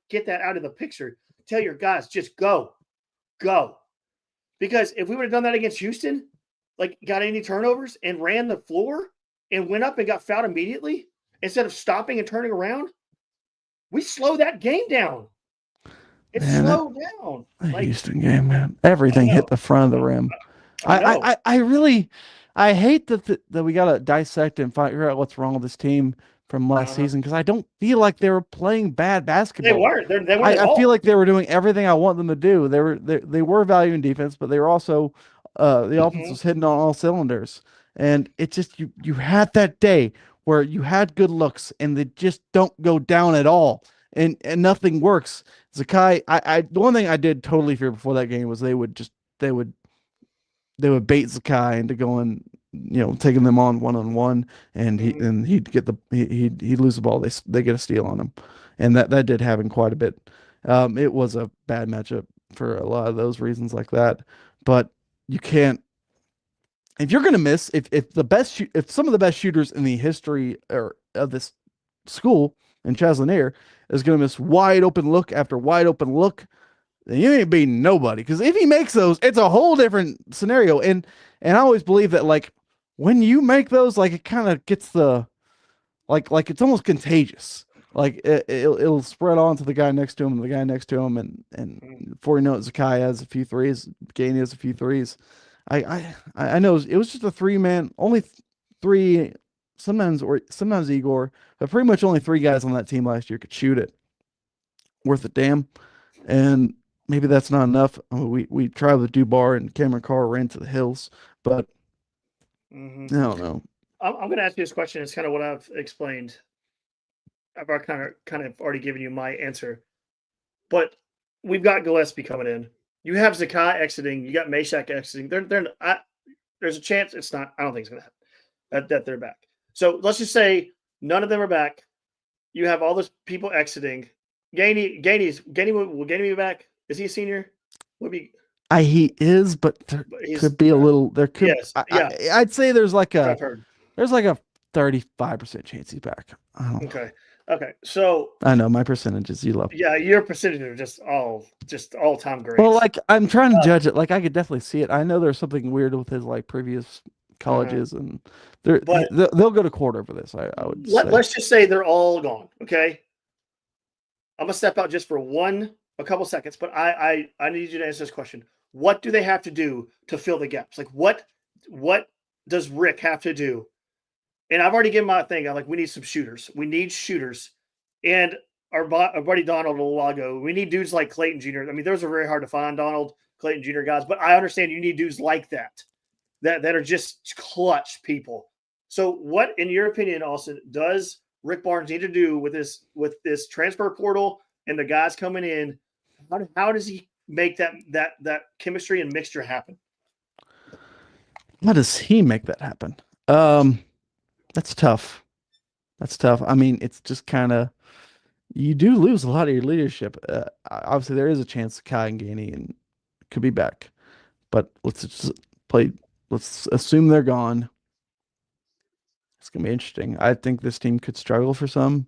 get that out of the picture. Tell your guys, just go. Because if we would have done that against Houston, like got any turnovers and ran the floor and went up and got fouled immediately instead of stopping and turning around, we slow that game down. It's slowed down. The Houston game, man. Everything hit the front of the rim. I really hate that we got to dissect and figure out what's wrong with this team from last season because I don't feel like they were playing bad basketball. They weren't. They weren't I feel like they were doing everything I want them to do. They were valuing defense, but they were also the offense was hitting on all cylinders. And it just you had that day where you had good looks and they just don't go down at all. And nothing works. Zakai, the one thing I did totally fear before that game was they would bait Zakai into going, taking them on one-on-one, and he'd lose the ball. They get a steal on him, and that did happen quite a bit. It was a bad matchup for a lot of those reasons like that. But you can't, if you're gonna miss, if some of the best shooters in the history of this school in Chaz Lanier is gonna miss wide open look after wide open look, then you ain't beating nobody. Because if he makes those, it's a whole different scenario. And I always believe that like when you make those, like it kind of gets like it's almost contagious. Like it'll spread on to the guy next to him, and the guy next to him, and before you know it, Zakai has a few threes, Gainey has a few threes. I know it was just a 3-man, only 3, sometimes Igor, but pretty much only 3 guys on that team last year could shoot it worth a damn. And maybe that's not enough. We tried with Dubar and Cameron Carr ran to the hills, but I don't know. I'm going to ask you this question. It's kind of what I've explained. I've kind of already given you my answer, but we've got Gillespie coming in. You have Zakai exiting. You got Meshack exiting. There's a chance it's not. I don't think it's going to happen that they're back. So let's just say none of them are back. You have all those people exiting. Gainey will Gainey be back? Is he a senior? Would be. He is, but there He's could be a little. There could. yes, yeah. I'd say there's like What a I've heard. 35% chance he's back. I don't know. Okay. So I know my percentages. You love. yeah, your percentage are just all time greats. Well, like I'm trying to judge it. Like I could definitely see it. I know there's something weird with his like previous colleges, and But they'll go to court over this. I would say. let's just say they're all gone. Okay. I'm gonna step out just for a couple seconds, but I need you to answer this question. What do they have to do to fill the gaps? Like what does Rick have to do? And I've already given my thing. I'm like, we need some shooters. We need shooters. And our buddy Donald a little while ago, we need dudes like Clayton Jr. I mean, those are very hard to find, Donald, Clayton Jr. guys, but I understand you need dudes like that are just clutch people. So what, in your opinion, Austin, does Rick Barnes need to do with this transfer portal and the guys coming in? How does he make that chemistry and mixture happen? How does he make that happen? That's tough. That's tough. I mean, it's just kind of you do lose a lot of your leadership. Obviously, there is a chance Kai and Gainey and could be back, but let's just play. Let's assume they're gone. It's gonna be interesting. I think this team could struggle for some,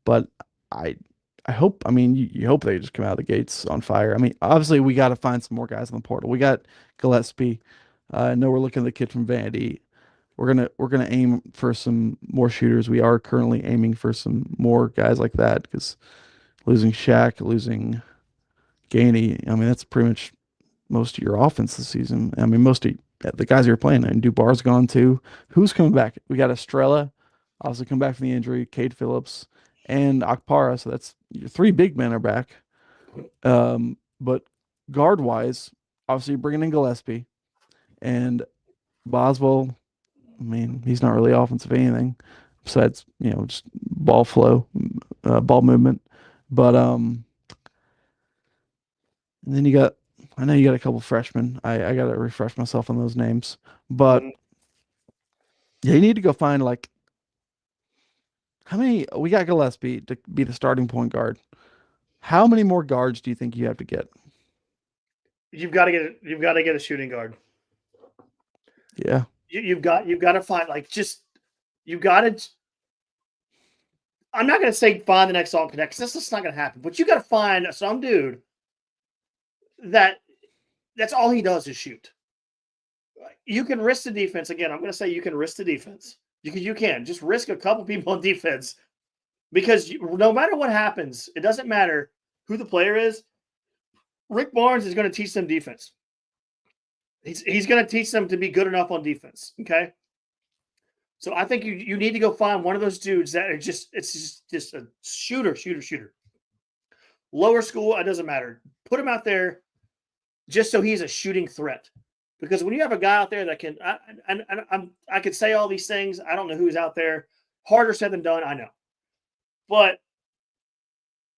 but I I hope. I mean, you hope they just come out of the gates on fire. I mean, obviously we got to find some more guys in the portal. We got Gillespie. I know we're looking at the kid from Vandy. We're gonna aim for some more shooters. We are currently aiming for some more guys like that because losing Shaq, losing Gainey, I mean that's pretty much most of your offense this season. I mean most of the guys you're playing, and Dubar's gone too. Who's coming back? We got Estrella, also come back from the injury. Cade Phillips and Akpara. So that's your three big men are back. But guard wise, obviously you're bringing in Gillespie and Boswell. I mean, he's not really offensive anything besides, just ball flow, ball movement. But and then I know you got a couple freshmen. I got to refresh myself on those names. But yeah, you need to go find like how many we got Gillespie to be the starting point guard. How many more guards do you think you have to get? You've got to get a shooting guard. Yeah. You've got to find you've got to. I'm not going to say find the next Alton Connect because that's just not going to happen. But you got to find some dude that's all he does is shoot. You can risk the defense again. I'm going to say you can risk the defense. You can just risk a couple people on defense because no matter what happens, it doesn't matter who the player is. Rick Barnes is going to teach them defense. He's going to teach them to be good enough on defense. Okay. So I think you need to go find one of those dudes that are just a shooter. Lower school, it doesn't matter. Put him out there just so he's a shooting threat. Because when you have a guy out there that can, I could say all these things. I don't know who's out there. Harder said than done, I know. But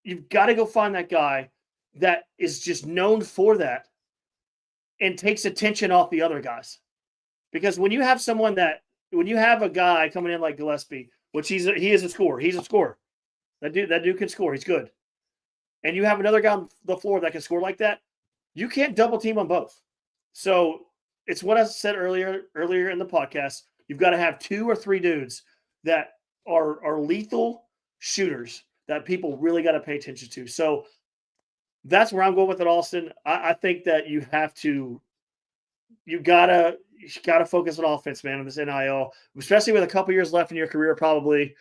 you've got to go find that guy that is just known for that and takes attention off the other guys. Because when you have a guy coming in like Gillespie, which he is a scorer. He's a scorer. That dude can score. He's good. And you have another guy on the floor that can score like that, you can't double team on both. So it's what I said earlier in the podcast. You've got to have 2 or 3 dudes that are lethal shooters that people really got to pay attention to. So that's where I'm going with it, Austin. I think that you gotta focus on offense, man, on this NIL, especially with a couple years left in your career, probably.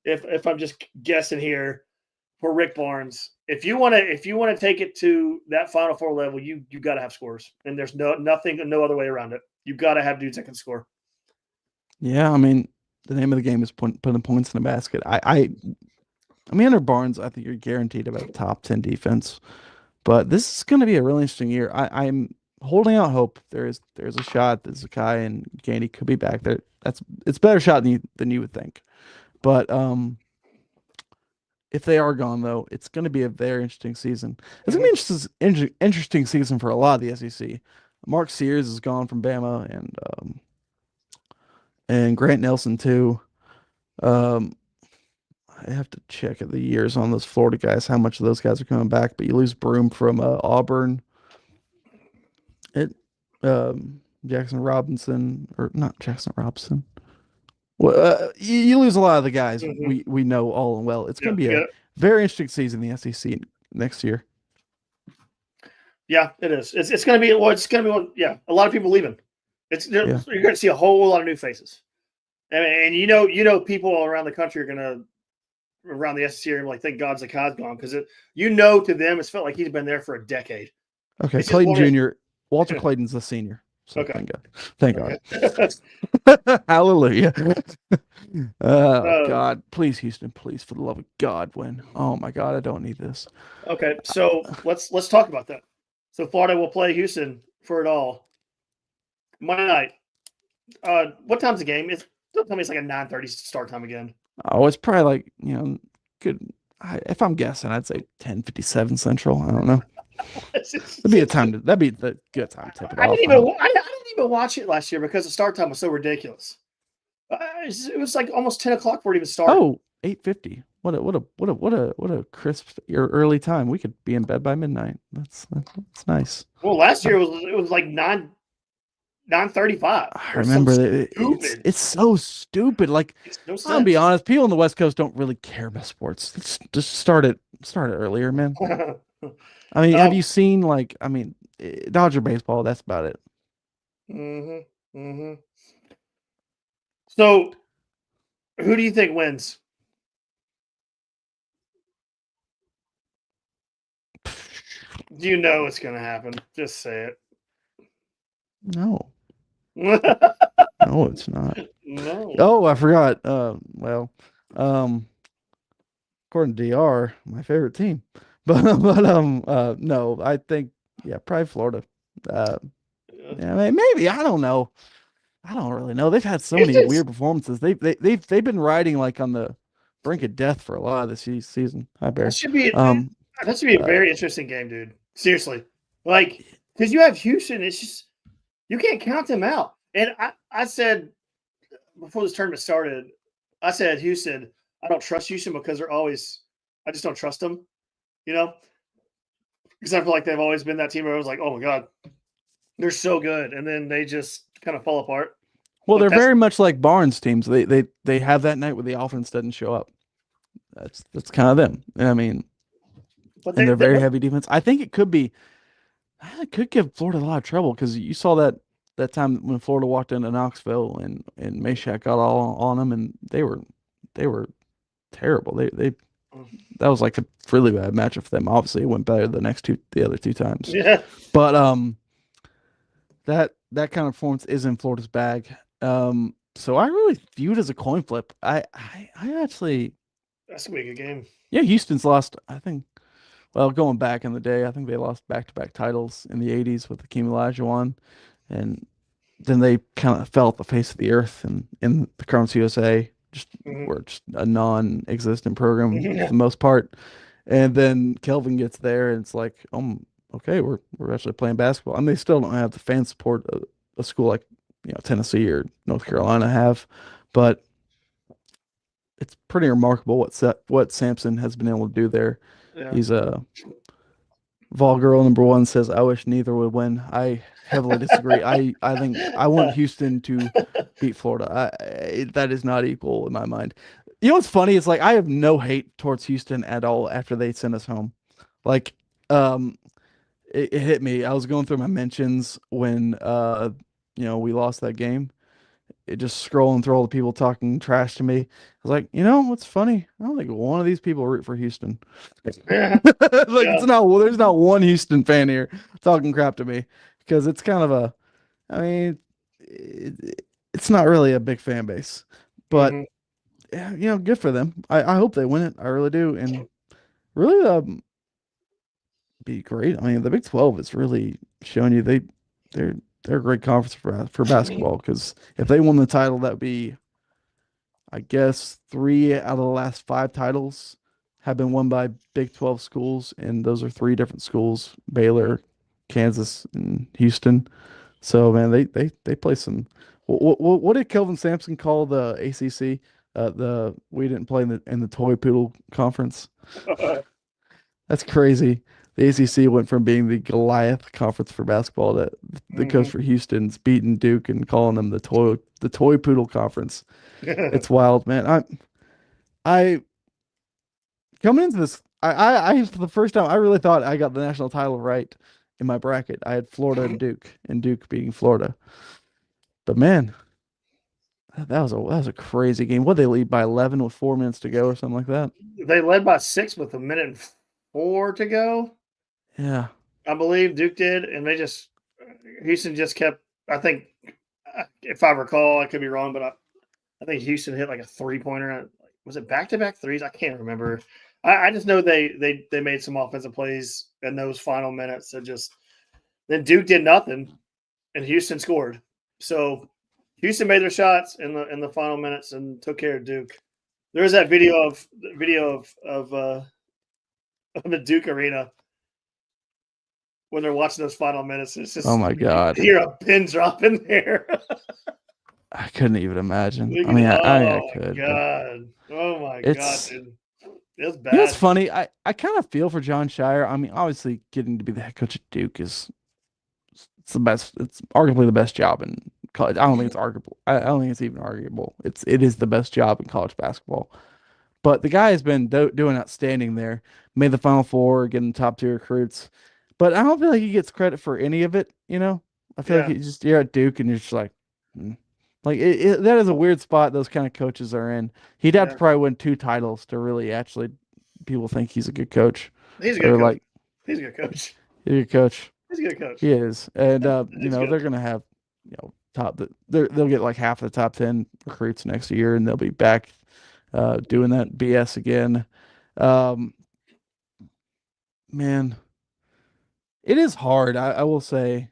If I'm just guessing here, for Rick Barnes, if you want to take it to that Final Four level, you got to have scores, and there's no other way around it. You got to have dudes that can score. Yeah, I mean, the name of the game is putting points in the basket. I mean, under Barnes, I think you're guaranteed about a top 10 defense. But this is going to be a really interesting year. I'm holding out hope. There's a shot that Zakai and Gainey could be back there. It's a better shot than you would think. But if they are gone though, it's going to be a very interesting season. It's going to be interesting season for a lot of the SEC. Mark Sears is gone from Bama, and Grant Nelson too. Um, I have to check the years on those Florida guys, how much of those guys are coming back. But you lose Broom from Auburn. It Jackson Robinson, or not Jackson Robinson. Well, you lose a lot of the guys Mhm. we know all and well. It's going Yeah, to be a yeah, very interesting season in the SEC next year. yeah. It is. It's going to be. Well, it's going to be. Yeah, a lot of people leaving. You're Yeah. going to see a whole lot of new faces, and people around the country are going to around the SEC are like, thank God Zakai's gone because to them it's felt like he's been there for a decade. Okay, It's just Clayton one of Jr. Walter Clayton's the senior. So okay. thank God. Thank Okay. God. Hallelujah. Oh Um, God. Please, Houston, please, for the love of God, win. Oh my God, I don't need this. okay, so let's talk about that. So Florida will play Houston for it all Monday night. What time's the game? Don't tell me it's like a 9:30 start time again. Oh, it's probably like, good. If I'm guessing, I'd say 10:57 Central. I don't know. That'd be the good time to tip it I off. didn't even I didn't even watch it last year because the start time was so ridiculous. It was like almost 10 o'clock before it even started. Oh, 8:50. What a crisp early time. We could be in bed by midnight. That's nice. Well, last year it was like 9:35. I remember that it's so stupid. Like, Makes no I'll be sense. honest, people on the West Coast don't really care about sports. Let's just start it earlier, man. I mean, have you seen Dodger baseball? That's about it. Mm-hmm. Mm-hmm. So, who do you think wins? Do you know it's going to happen? Just say No, it. no, it's not. No. Oh, I forgot. According to DR, my favorite team, no, I think probably Florida. Uh, yeah, maybe I don't know. I don't really know. They've had so many Houston's weird performances. They've been riding like on the brink of death for a lot of this season. Hi, that Bear. should be Um, that should be a uh, very interesting game, dude. Seriously, like because you have Houston, it's just you can't count them out. And I said before this tournament started, I said Houston. I don't trust Houston because I just don't trust them. You know, because I feel like they've always been that team where I was like, oh my god, they're so good, and then they just kind of fall apart. well, But they're that's very much like Barnes teams. They have that night where the offense doesn't show up. That's kind of them. I mean, but and they're they very heavy defense. I think it could give Florida a lot of trouble because you saw that time when Florida walked into Knoxville and Meshack got all on them, and they were terrible. They that was like a really bad matchup for them. Obviously, it went better the other two times, yeah. but that kind of performance is in Florida's bag. So I really view it as a coin flip. I actually, That's gonna be a good game. yeah, Houston's lost. I think, well, going back in the day, I think they lost back-to-back titles in the '80s with Hakeem Olajuwon, and then they kind of fell off the face of the earth and in the Conference USA just Mhm. were just a non-existent program for Yeah. the most part. And then Kelvin gets there and it's like, okay, we're actually playing basketball. And they still don't have the fan support a school like Tennessee or North Carolina have, but it's pretty remarkable what Sampson has been able to do there. Yeah. He's a Vol Girl #1 says, I wish neither would win. I heavily disagree. I think I want Houston to beat Florida. That is not equal in my mind. You know what's funny? It's like I have no hate towards Houston at all after they sent us home. Like, um, it hit me. I was going through my mentions when we lost that game. It just scrolling through all the people talking trash to me. I was like, what's funny? I don't think one of these people root for Houston. Yeah. Like there's not one Houston fan here talking crap to me because it's kind of I mean, it's not really a big fan base, but Mhm. yeah, good for them. I hope they win it. I really do, and really be great. I mean, the Big 12 is really showing you they're they're a great conference for basketball because if they won the title, that'd be I guess 3 out of the last 5 titles have been won by Big 12 schools, and those are three different schools: Baylor, Kansas, and Houston. So man, they play some. What did Kelvin Sampson call the ACC? The we didn't play in the Toy Poodle Conference. That's crazy. The ACC went from being the Goliath conference for basketball to the coach Mhm. for Houston's beating Duke and calling them the Toy Poodle Conference. It's wild, man. I coming into this, I for the first time I really thought I got the national title right in my bracket. I had Florida and Duke beating Florida. But man, that was a crazy game. What they lead by 11 with 4 minutes to go or something like that. They led by 6 with a minute and 4 to go. Yeah. I believe Duke did, and Houston just kept. I think, if I recall, I could be wrong, but I think Houston hit like a 3-pointer. Was it back-to-back threes? I can't remember. I just know they made some offensive plays in those final minutes. So just then Duke did nothing, and Houston scored. So Houston made their shots in the final minutes and took care of Duke. There is that video of the Duke arena when they're watching those final minutes. It's Oh just my you God. hear a pin drop in there. I couldn't even imagine. Look I at mean, it. I Oh my could, but god. Oh my god, it's dude. It was you know what's bad. funny? I kind of feel for John Shire. I mean, obviously getting to be the head coach at Duke is it's the best. It's arguably the best job in college. I don't think it's arguable. I don't think it's even arguable. It is the best job in college basketball. But the guy has been doing outstanding there. Made the Final Four, getting top tier recruits. But I don't feel like he gets credit for any of it. You know, I feel like Yeah, you're at Duke and you're just like, hmm. Like that is a weird spot those kind of coaches are in. He'd have to yeah. probably win two titles to really actually people think he's a good coach, He's a good or coach. like He's a good coach. he's a good coach. He's a good coach. He is, and He's they're good. gonna have they'll get like half of the top 10 recruits next year, and they'll be back doing that BS again. Um, man, it is hard. I will say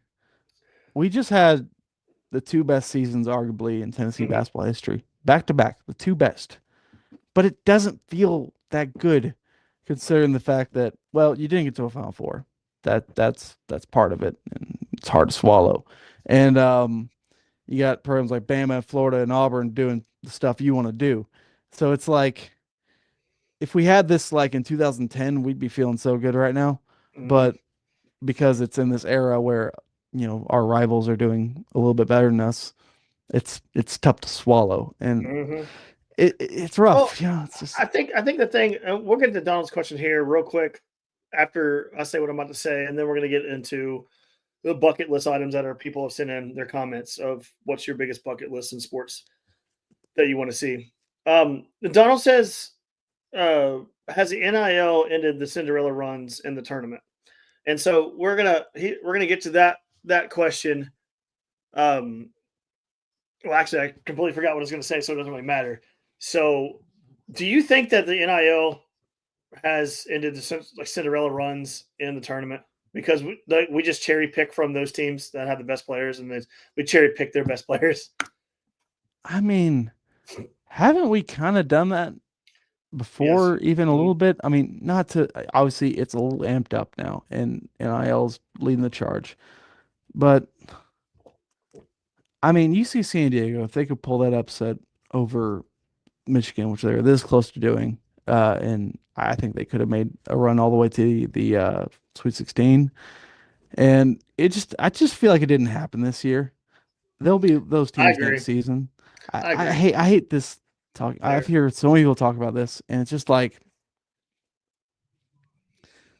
we just had the two best seasons arguably in Tennessee Mhm. basketball history, back to back, the two best. But it doesn't feel that good considering the fact that, well, you didn't get to a Final Four. That's part of it, and it's hard to swallow. And you got programs like Bama, Florida, and Auburn doing the stuff you want to do. So it's like if we had this like in 2010, we'd be feeling so good right now. Mhm. But because it's in this era where our rivals are doing a little bit better than us, it's tough to swallow, and Mhm. it's Well, rough. It's just I think the thing we'll get to Donald's question here real quick after I say what I'm about to say, and then we're going to get into the bucket list items that are people have sent in their comments of what's your biggest bucket list in sports that you want to see. Donald says, has the NIL ended the Cinderella runs in the tournament? And so we're gonna get to that question. Um, well, actually, I completely forgot what I was going to say, so it doesn't really matter. So, do you think that the NIL has ended the like Cinderella runs in the tournament because we just cherry pick from those teams that have the best players, and we cherry pick their best players? I mean, haven't we kind of done that Yes. before, even a Mhm. little bit? I mean, not to obviously it's a little amped up now, and NIL's leading the charge. But I mean, you see San Diego, if they could pull that upset over Michigan, which they're this close to doing, and I think they could have made a run all the way to the Sweet 16. And I just feel like it didn't happen this year. There'll be those I teams next agree. season. I agree. I hate this talk. I've There. heard so many people talk about this, and it's just like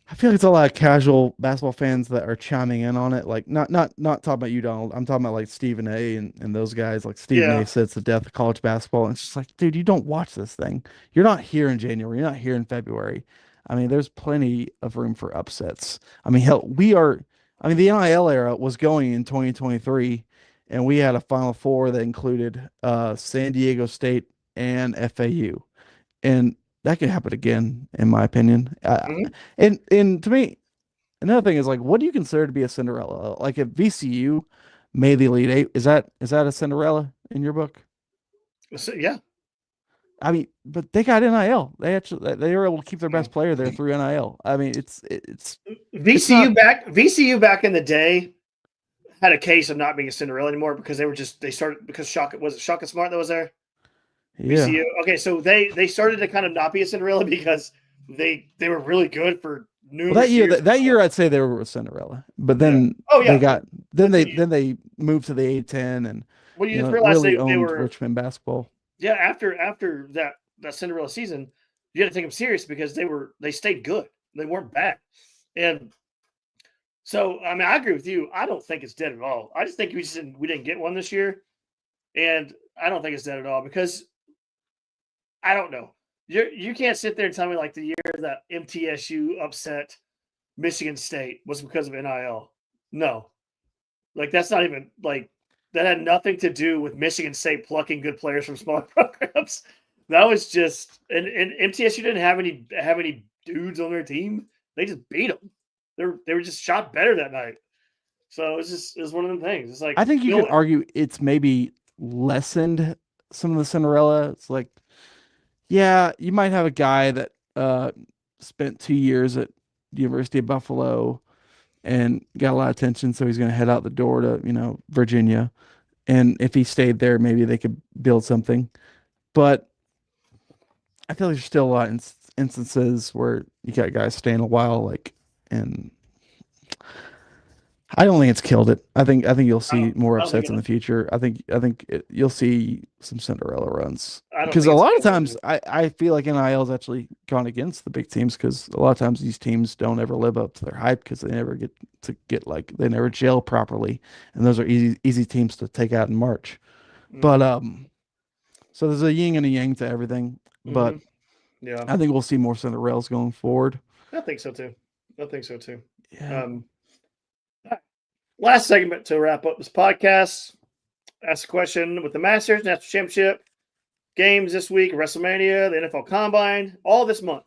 I feel like it's a lot of casual basketball fans that are chiming in on it. Like not talking about you, Donald. I'm talking about like Stephen A. and those guys. Like Stephen A. Yeah. said it's the death of college basketball. And it's just like, dude, you don't watch this thing. You're not here in January. You're not here in February. I mean, there's plenty of room for upsets. I mean, hell, I mean, the NIL era was going in 2023, and we had a Final Four that included San Diego State and FAU, and that could happen again, in my opinion. Mhm. And to me, another thing is like, what do you consider to be a Cinderella? Like if VCU made the Elite Eight, is that a Cinderella in your book? So, yeah. I mean, but they got NIL. They were able to keep their best player there through NIL. I mean, it's not. VCU back in the day had a case of not being a Cinderella anymore because they started because Shaka Smart that was there. Yeah. VCU. Okay, so they started to kind of not be a Cinderella because they were really good for Well, numerous years. that year, I'd say they were a Cinderella, but Yeah. then Oh yeah. then they moved to the A10 and Well, you just realize really they owned were Richmond basketball. after that Cinderella season, you had to take them serious because they stayed good. They weren't bad. And so I mean I agree with you. I don't think it's dead at all. I just think we didn't get one this year. And I don't think it's dead at all because I don't know. You can't sit there and tell me like the year that MTSU upset Michigan State was because of NIL. No. Like that's not even like that had nothing to do with Michigan State plucking good players from smaller programs. That was just and MTSU didn't have any dudes on their team. They just beat them. They were just shot better that night. So it's one of them things. It's like I think you could argue it's maybe lessened some of the Cinderella. It's like, yeah, you might have a guy that spent 2 years at the University of Buffalo and got a lot of attention, so he's going to head out the door to Virginia. And if he stayed there, maybe they could build something. But I feel like there's still a lot of instances where you got guys staying a while, like, and I don't think it's killed it. I think you'll see more I don't think upsets in the future. You'll see some Cinderella runs I don't because think a it's lot of killed times I feel like NIL's actually gone against the big teams because a lot of times these teams don't ever live up to their hype because they never get like they never gel properly, and those are easy teams to take out in March. But so there's a yin and a yang to everything. But yeah, I think we'll see more Cinderellas going forward. I think so too. Yeah. Last segment to wrap up this podcast. Ask a question with the Masters National Championship games this week, WrestleMania, the NFL Combine, all this month.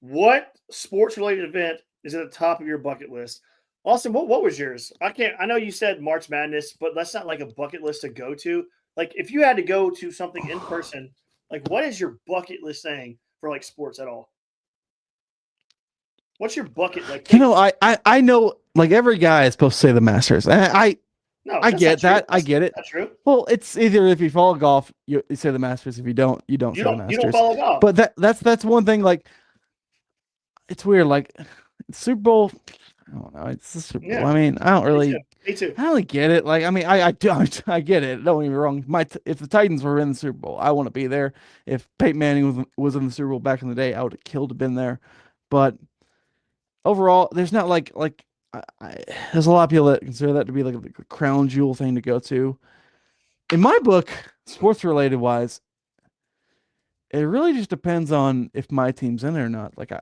What sports-related event is at the top of your bucket list? Austin, what was yours? I know you said March Madness, but that's not like a bucket list to go to. Like if you had to go to something in person, like what is your bucket list saying for like sports at all? What's your bucket like? I know like every guy is supposed to say the Masters. I get that. I get it. That's true. Well, it's either if you follow golf, you say the Masters. If you don't, you don't say the Masters. You don't follow golf. But that's one thing. Like, it's weird. Like, Super Bowl. I don't know. It's the Super Bowl. Yeah. I mean, I don't really. Me too. I don't really get it. Like, I mean, I get it. Don't get me wrong. If the Titans were in the Super Bowl, I want to be there. If Peyton Manning was in the Super Bowl back in the day, I would have killed to been there. But overall, there's not like there's a lot of people that consider that to be like a crown jewel thing to go to. In my book, sports related wise, it really just depends on if my team's in it or not. Like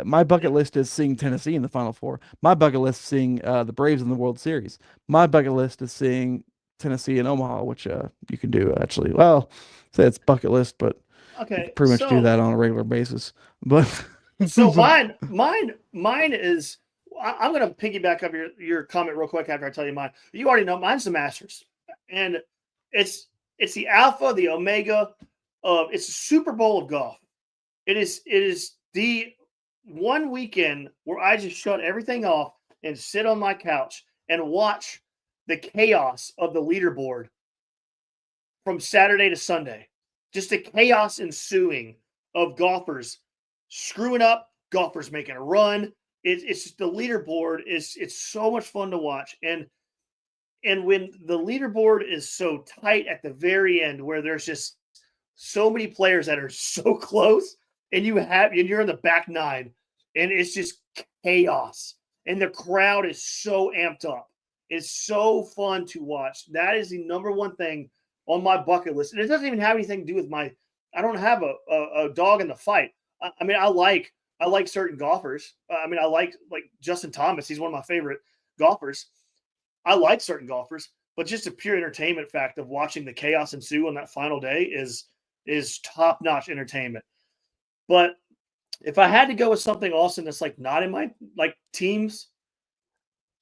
my bucket list is seeing Tennessee in the Final Four. My bucket list is seeing the Braves in the World Series. My bucket list is seeing Tennessee and Omaha, which you can do actually. Well, say it's bucket list, but you can pretty much do that on a regular basis. But so mine is. I'm going to piggyback up your comment real quick after I tell you mine. You already know mine's the Masters, and it's the alpha, the omega of it's the Super Bowl of golf. It is the one weekend where I just shut everything off and sit on my couch and watch the chaos of the leaderboard from Saturday to Sunday. Just the chaos ensuing of golfers screwing up, golfers making a run. It's just the leaderboard it's so much fun to watch. And when the leaderboard is so tight at the very end where there's just so many players that are so close and you're in the back nine and it's just chaos and the crowd is so amped up. It's so fun to watch. That is the number one thing on my bucket list. And it doesn't even have anything to do with I don't have a dog in the fight. I mean, I like certain golfers. I mean, I like Justin Thomas. He's one of my favorite golfers. I like certain golfers, but just a pure entertainment fact of watching the chaos ensue on that final day is top-notch entertainment. But if I had to go with something, Austin, that's like not in my like teams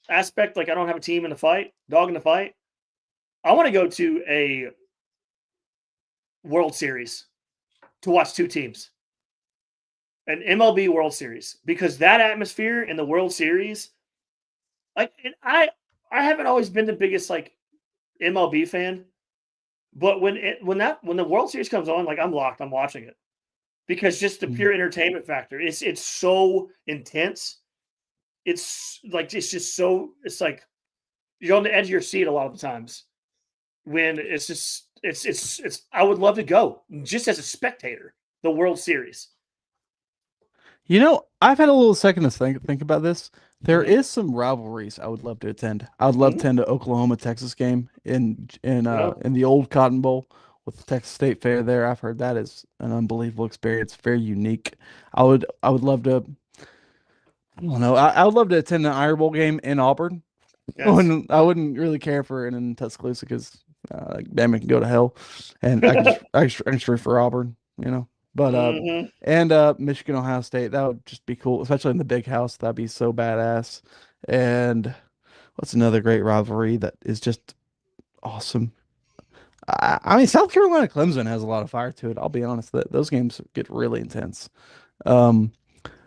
aspect, like I don't have a team in the fight, dog in the fight, I want to go to a World Series. to watch two teams. An MLB World Series, because that atmosphere in the World Series, like, and I haven't always been the biggest like MLB fan, but when the World Series comes on, like I'm locked, I'm watching it because just the pure entertainment factor. It's so intense. It's like it's like you're on the edge of your seat a lot of the times when it's just it's I would love to go just as a spectator, the World Series. You know, I've had a little second to think about this. There Mhm. is some rivalries I would love to attend. I would love to Mhm. attend the Oklahoma Texas game Yeah. in the old Cotton Bowl with the Texas State Fair there. I've heard that is an unbelievable experience, very unique. I would love to I don't know. I would love to attend an Iron Bowl game in Auburn. Yes. I wouldn't really care for it in Tuscaloosa because Bama can go to hell, and I can root for Auburn, you know. But Hmm. and Michigan Ohio State, that would just be cool, especially in the big house. That'd be so badass. And what's another great rivalry that is just awesome? I mean, South Carolina Clemson has a lot of fire to it. I'll be honest, that those games get really intense. Um,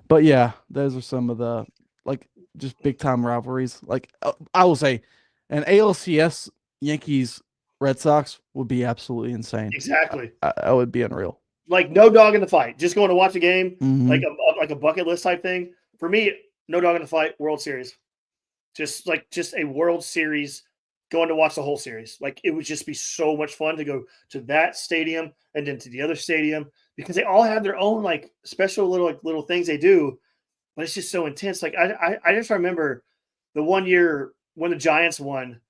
but yeah, those are some of the like just big time rivalries. Like I will say, an ALCS Yankees Red Sox would be absolutely insane. Exactly. I would be unreal. Like no dog in the fight. Just going to watch a game, Hmm. like a bucket list type thing. For me, no dog in the fight. World Series. Just a World Series. Going to watch the whole series. Like it would just be so much fun to go to that stadium and then to the other stadium because they all have their own like special little things they do, but it's just so intense. Like I just remember the one year when the Giants won,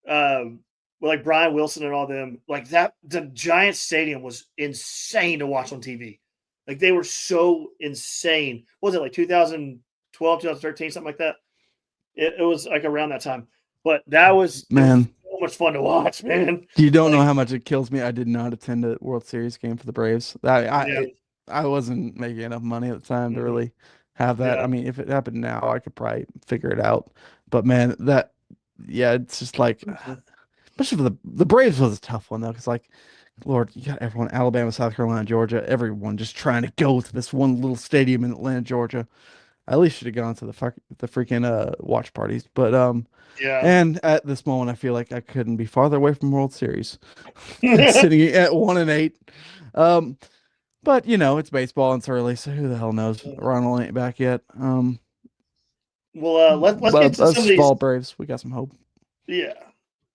with like Brian Wilson and all them, like that the Giants stadium was insane to watch on TV. Like they were so insane. What was it like 2012, 2013, something like that? It was like around that time. But it was Man, so much fun to watch, man. you don't know Like, how much it kills me. I did not attend a World Series game for the Braves. yeah, I wasn't making enough money at the time to mhm, really have that. I yeah, mean, if it happened now, I could probably figure it out. But man, yeah, it's just like, mhm. especially for the Braves was a tough one though, because like, Lord, you got everyone, Alabama, South Carolina, Georgia, everyone just trying to go to this one little stadium in Atlanta, Georgia. I at least should have gone to the freaking watch parties. But Yeah. and at this moment, I feel like I couldn't be farther away from World Series, sitting at 1-8. Um, but you know, it's baseball and it's early, so who the hell knows? Ronald ain't back yet. Well, let's get But to some us of these. fall Braves, we got some hope. Yeah,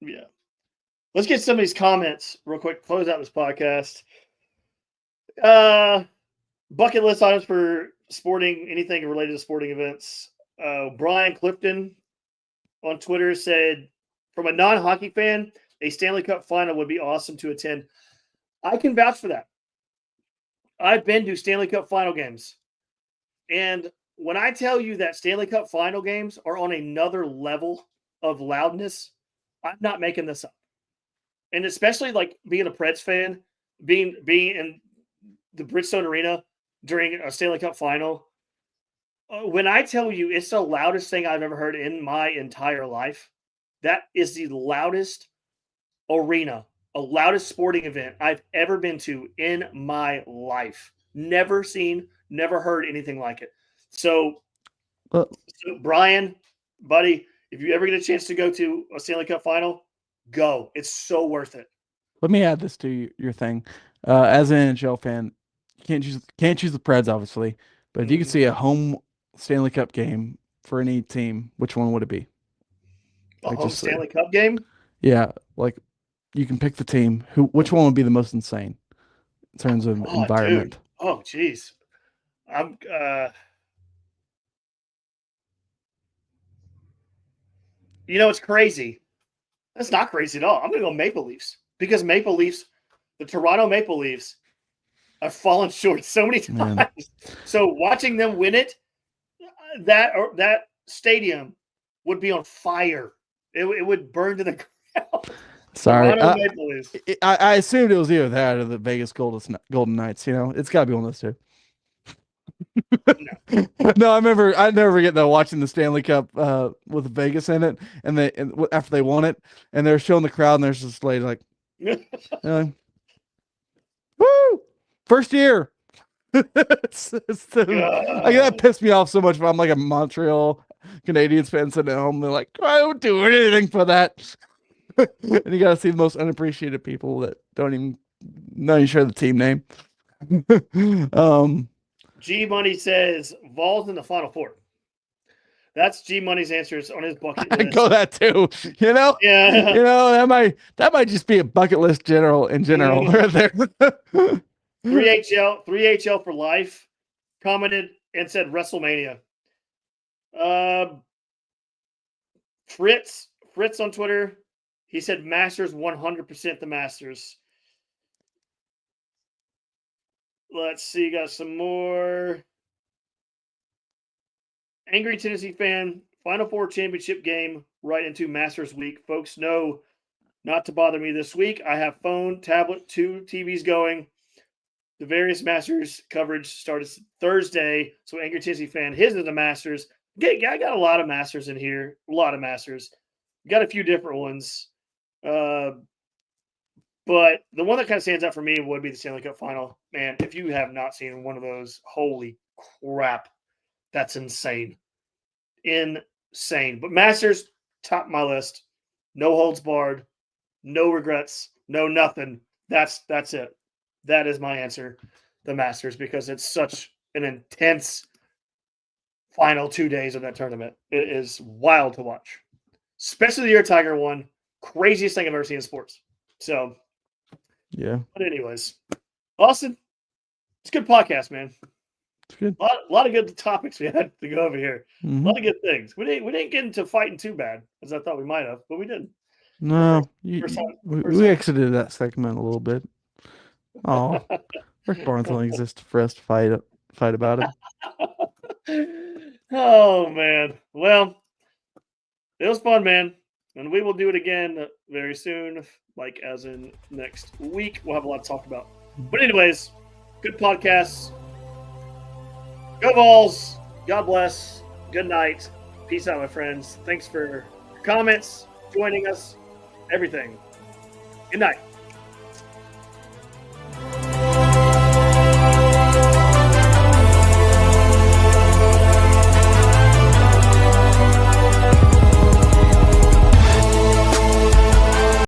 yeah. Let's get some of these comments real quick. Close out this podcast. Uh, Bucket list items for sporting, anything related to sporting events. Brian Clifton on Twitter said, from a non-hockey fan, a Stanley Cup final would be awesome to attend. I can vouch for that. I've been to Stanley Cup final games. And when I tell you that Stanley Cup final games are on another level of loudness, I'm not making this up. And especially like being a Preds fan, being in the Bridgestone Arena during a Stanley Cup final, when I tell you it's the loudest thing I've ever heard in my entire life, that is the loudest arena, a loudest sporting event I've ever been to in my life. Never seen, never heard anything like it. So, But Brian, buddy, if you ever get a chance to go to a Stanley Cup final, go. It's so worth it. let me add this to your thing. As an NHL fan, you can't choose the Preds, obviously. But if you could Mhm. see a home Stanley Cup game for any team, which one would it be? A Like home just Stanley Cup game. yeah, like you can pick the team. Which one would be the most insane in terms of Oh, dude. environment? Oh, jeez. I'm. It's crazy. That's not crazy at all. I'm gonna go Maple Leafs because Maple Leafs, the Toronto Maple Leafs, have fallen short so many Man, times. So watching them win it, that stadium would be on fire. It would burn to the ground. sorry. Toronto Maple Leafs. I assumed it was either that or the Vegas Golden Knights. You know, it's got to be one of those two. No. No, I never get that watching the Stanley Cup with Vegas in it, after they won it, and they're showing the crowd, and there's this lady like, uh, woo, First year. Like, that pissed me off so much. But I'm like a Montreal Canadiens fan sitting at home. They're like, I don't do anything for that. And you got to see the most unappreciated people that don't even not even share the team name. G Money says Vols in the Final Four. That's G Money's answers on his bucket I list. go that too. Yeah. That might just be a bucket list in general right there. 3HL for life commented and said WrestleMania. Fritz on Twitter, he said Masters 100% the Masters. Let's see, got some more. Angry Tennessee fan, Final Four championship game right into Masters week. Folks know not to bother me this week. I have phone, tablet, 2 TVs going. The various Masters coverage started Thursday. So Angry Tennessee fan, his is the Masters. I got a lot of Masters in here. A lot of Masters. Got a few different ones. But the one that kind of stands out for me would be the Stanley Cup final. Man, if you have not seen one of those, holy crap. That's insane. Insane. But Masters, top my list. No holds barred. No regrets. No nothing. That's it. That is my answer. The Masters, because it's such an intense final 2 days of that tournament. It is wild to watch. Especially the year Tiger won. Craziest thing I've ever seen in sports. So, yeah. But anyways, Austin, it's a good podcast, man. It's good. A lot of good topics we had to go over here. Mhm. A lot of good things. We didn't get into fighting too bad, as I thought we might have, but we didn't. No, first we exited that segment a little bit. Oh, Rick Barnes only exists for us to fight about it. Oh man. Well, it was fun, man. And we will do it again very soon, like as in next week. We'll have a lot to talk about. But anyways, good podcasts. Go Vols. God bless. Good night. Peace out, my friends. Thanks for your comments, joining us, everything. Good night.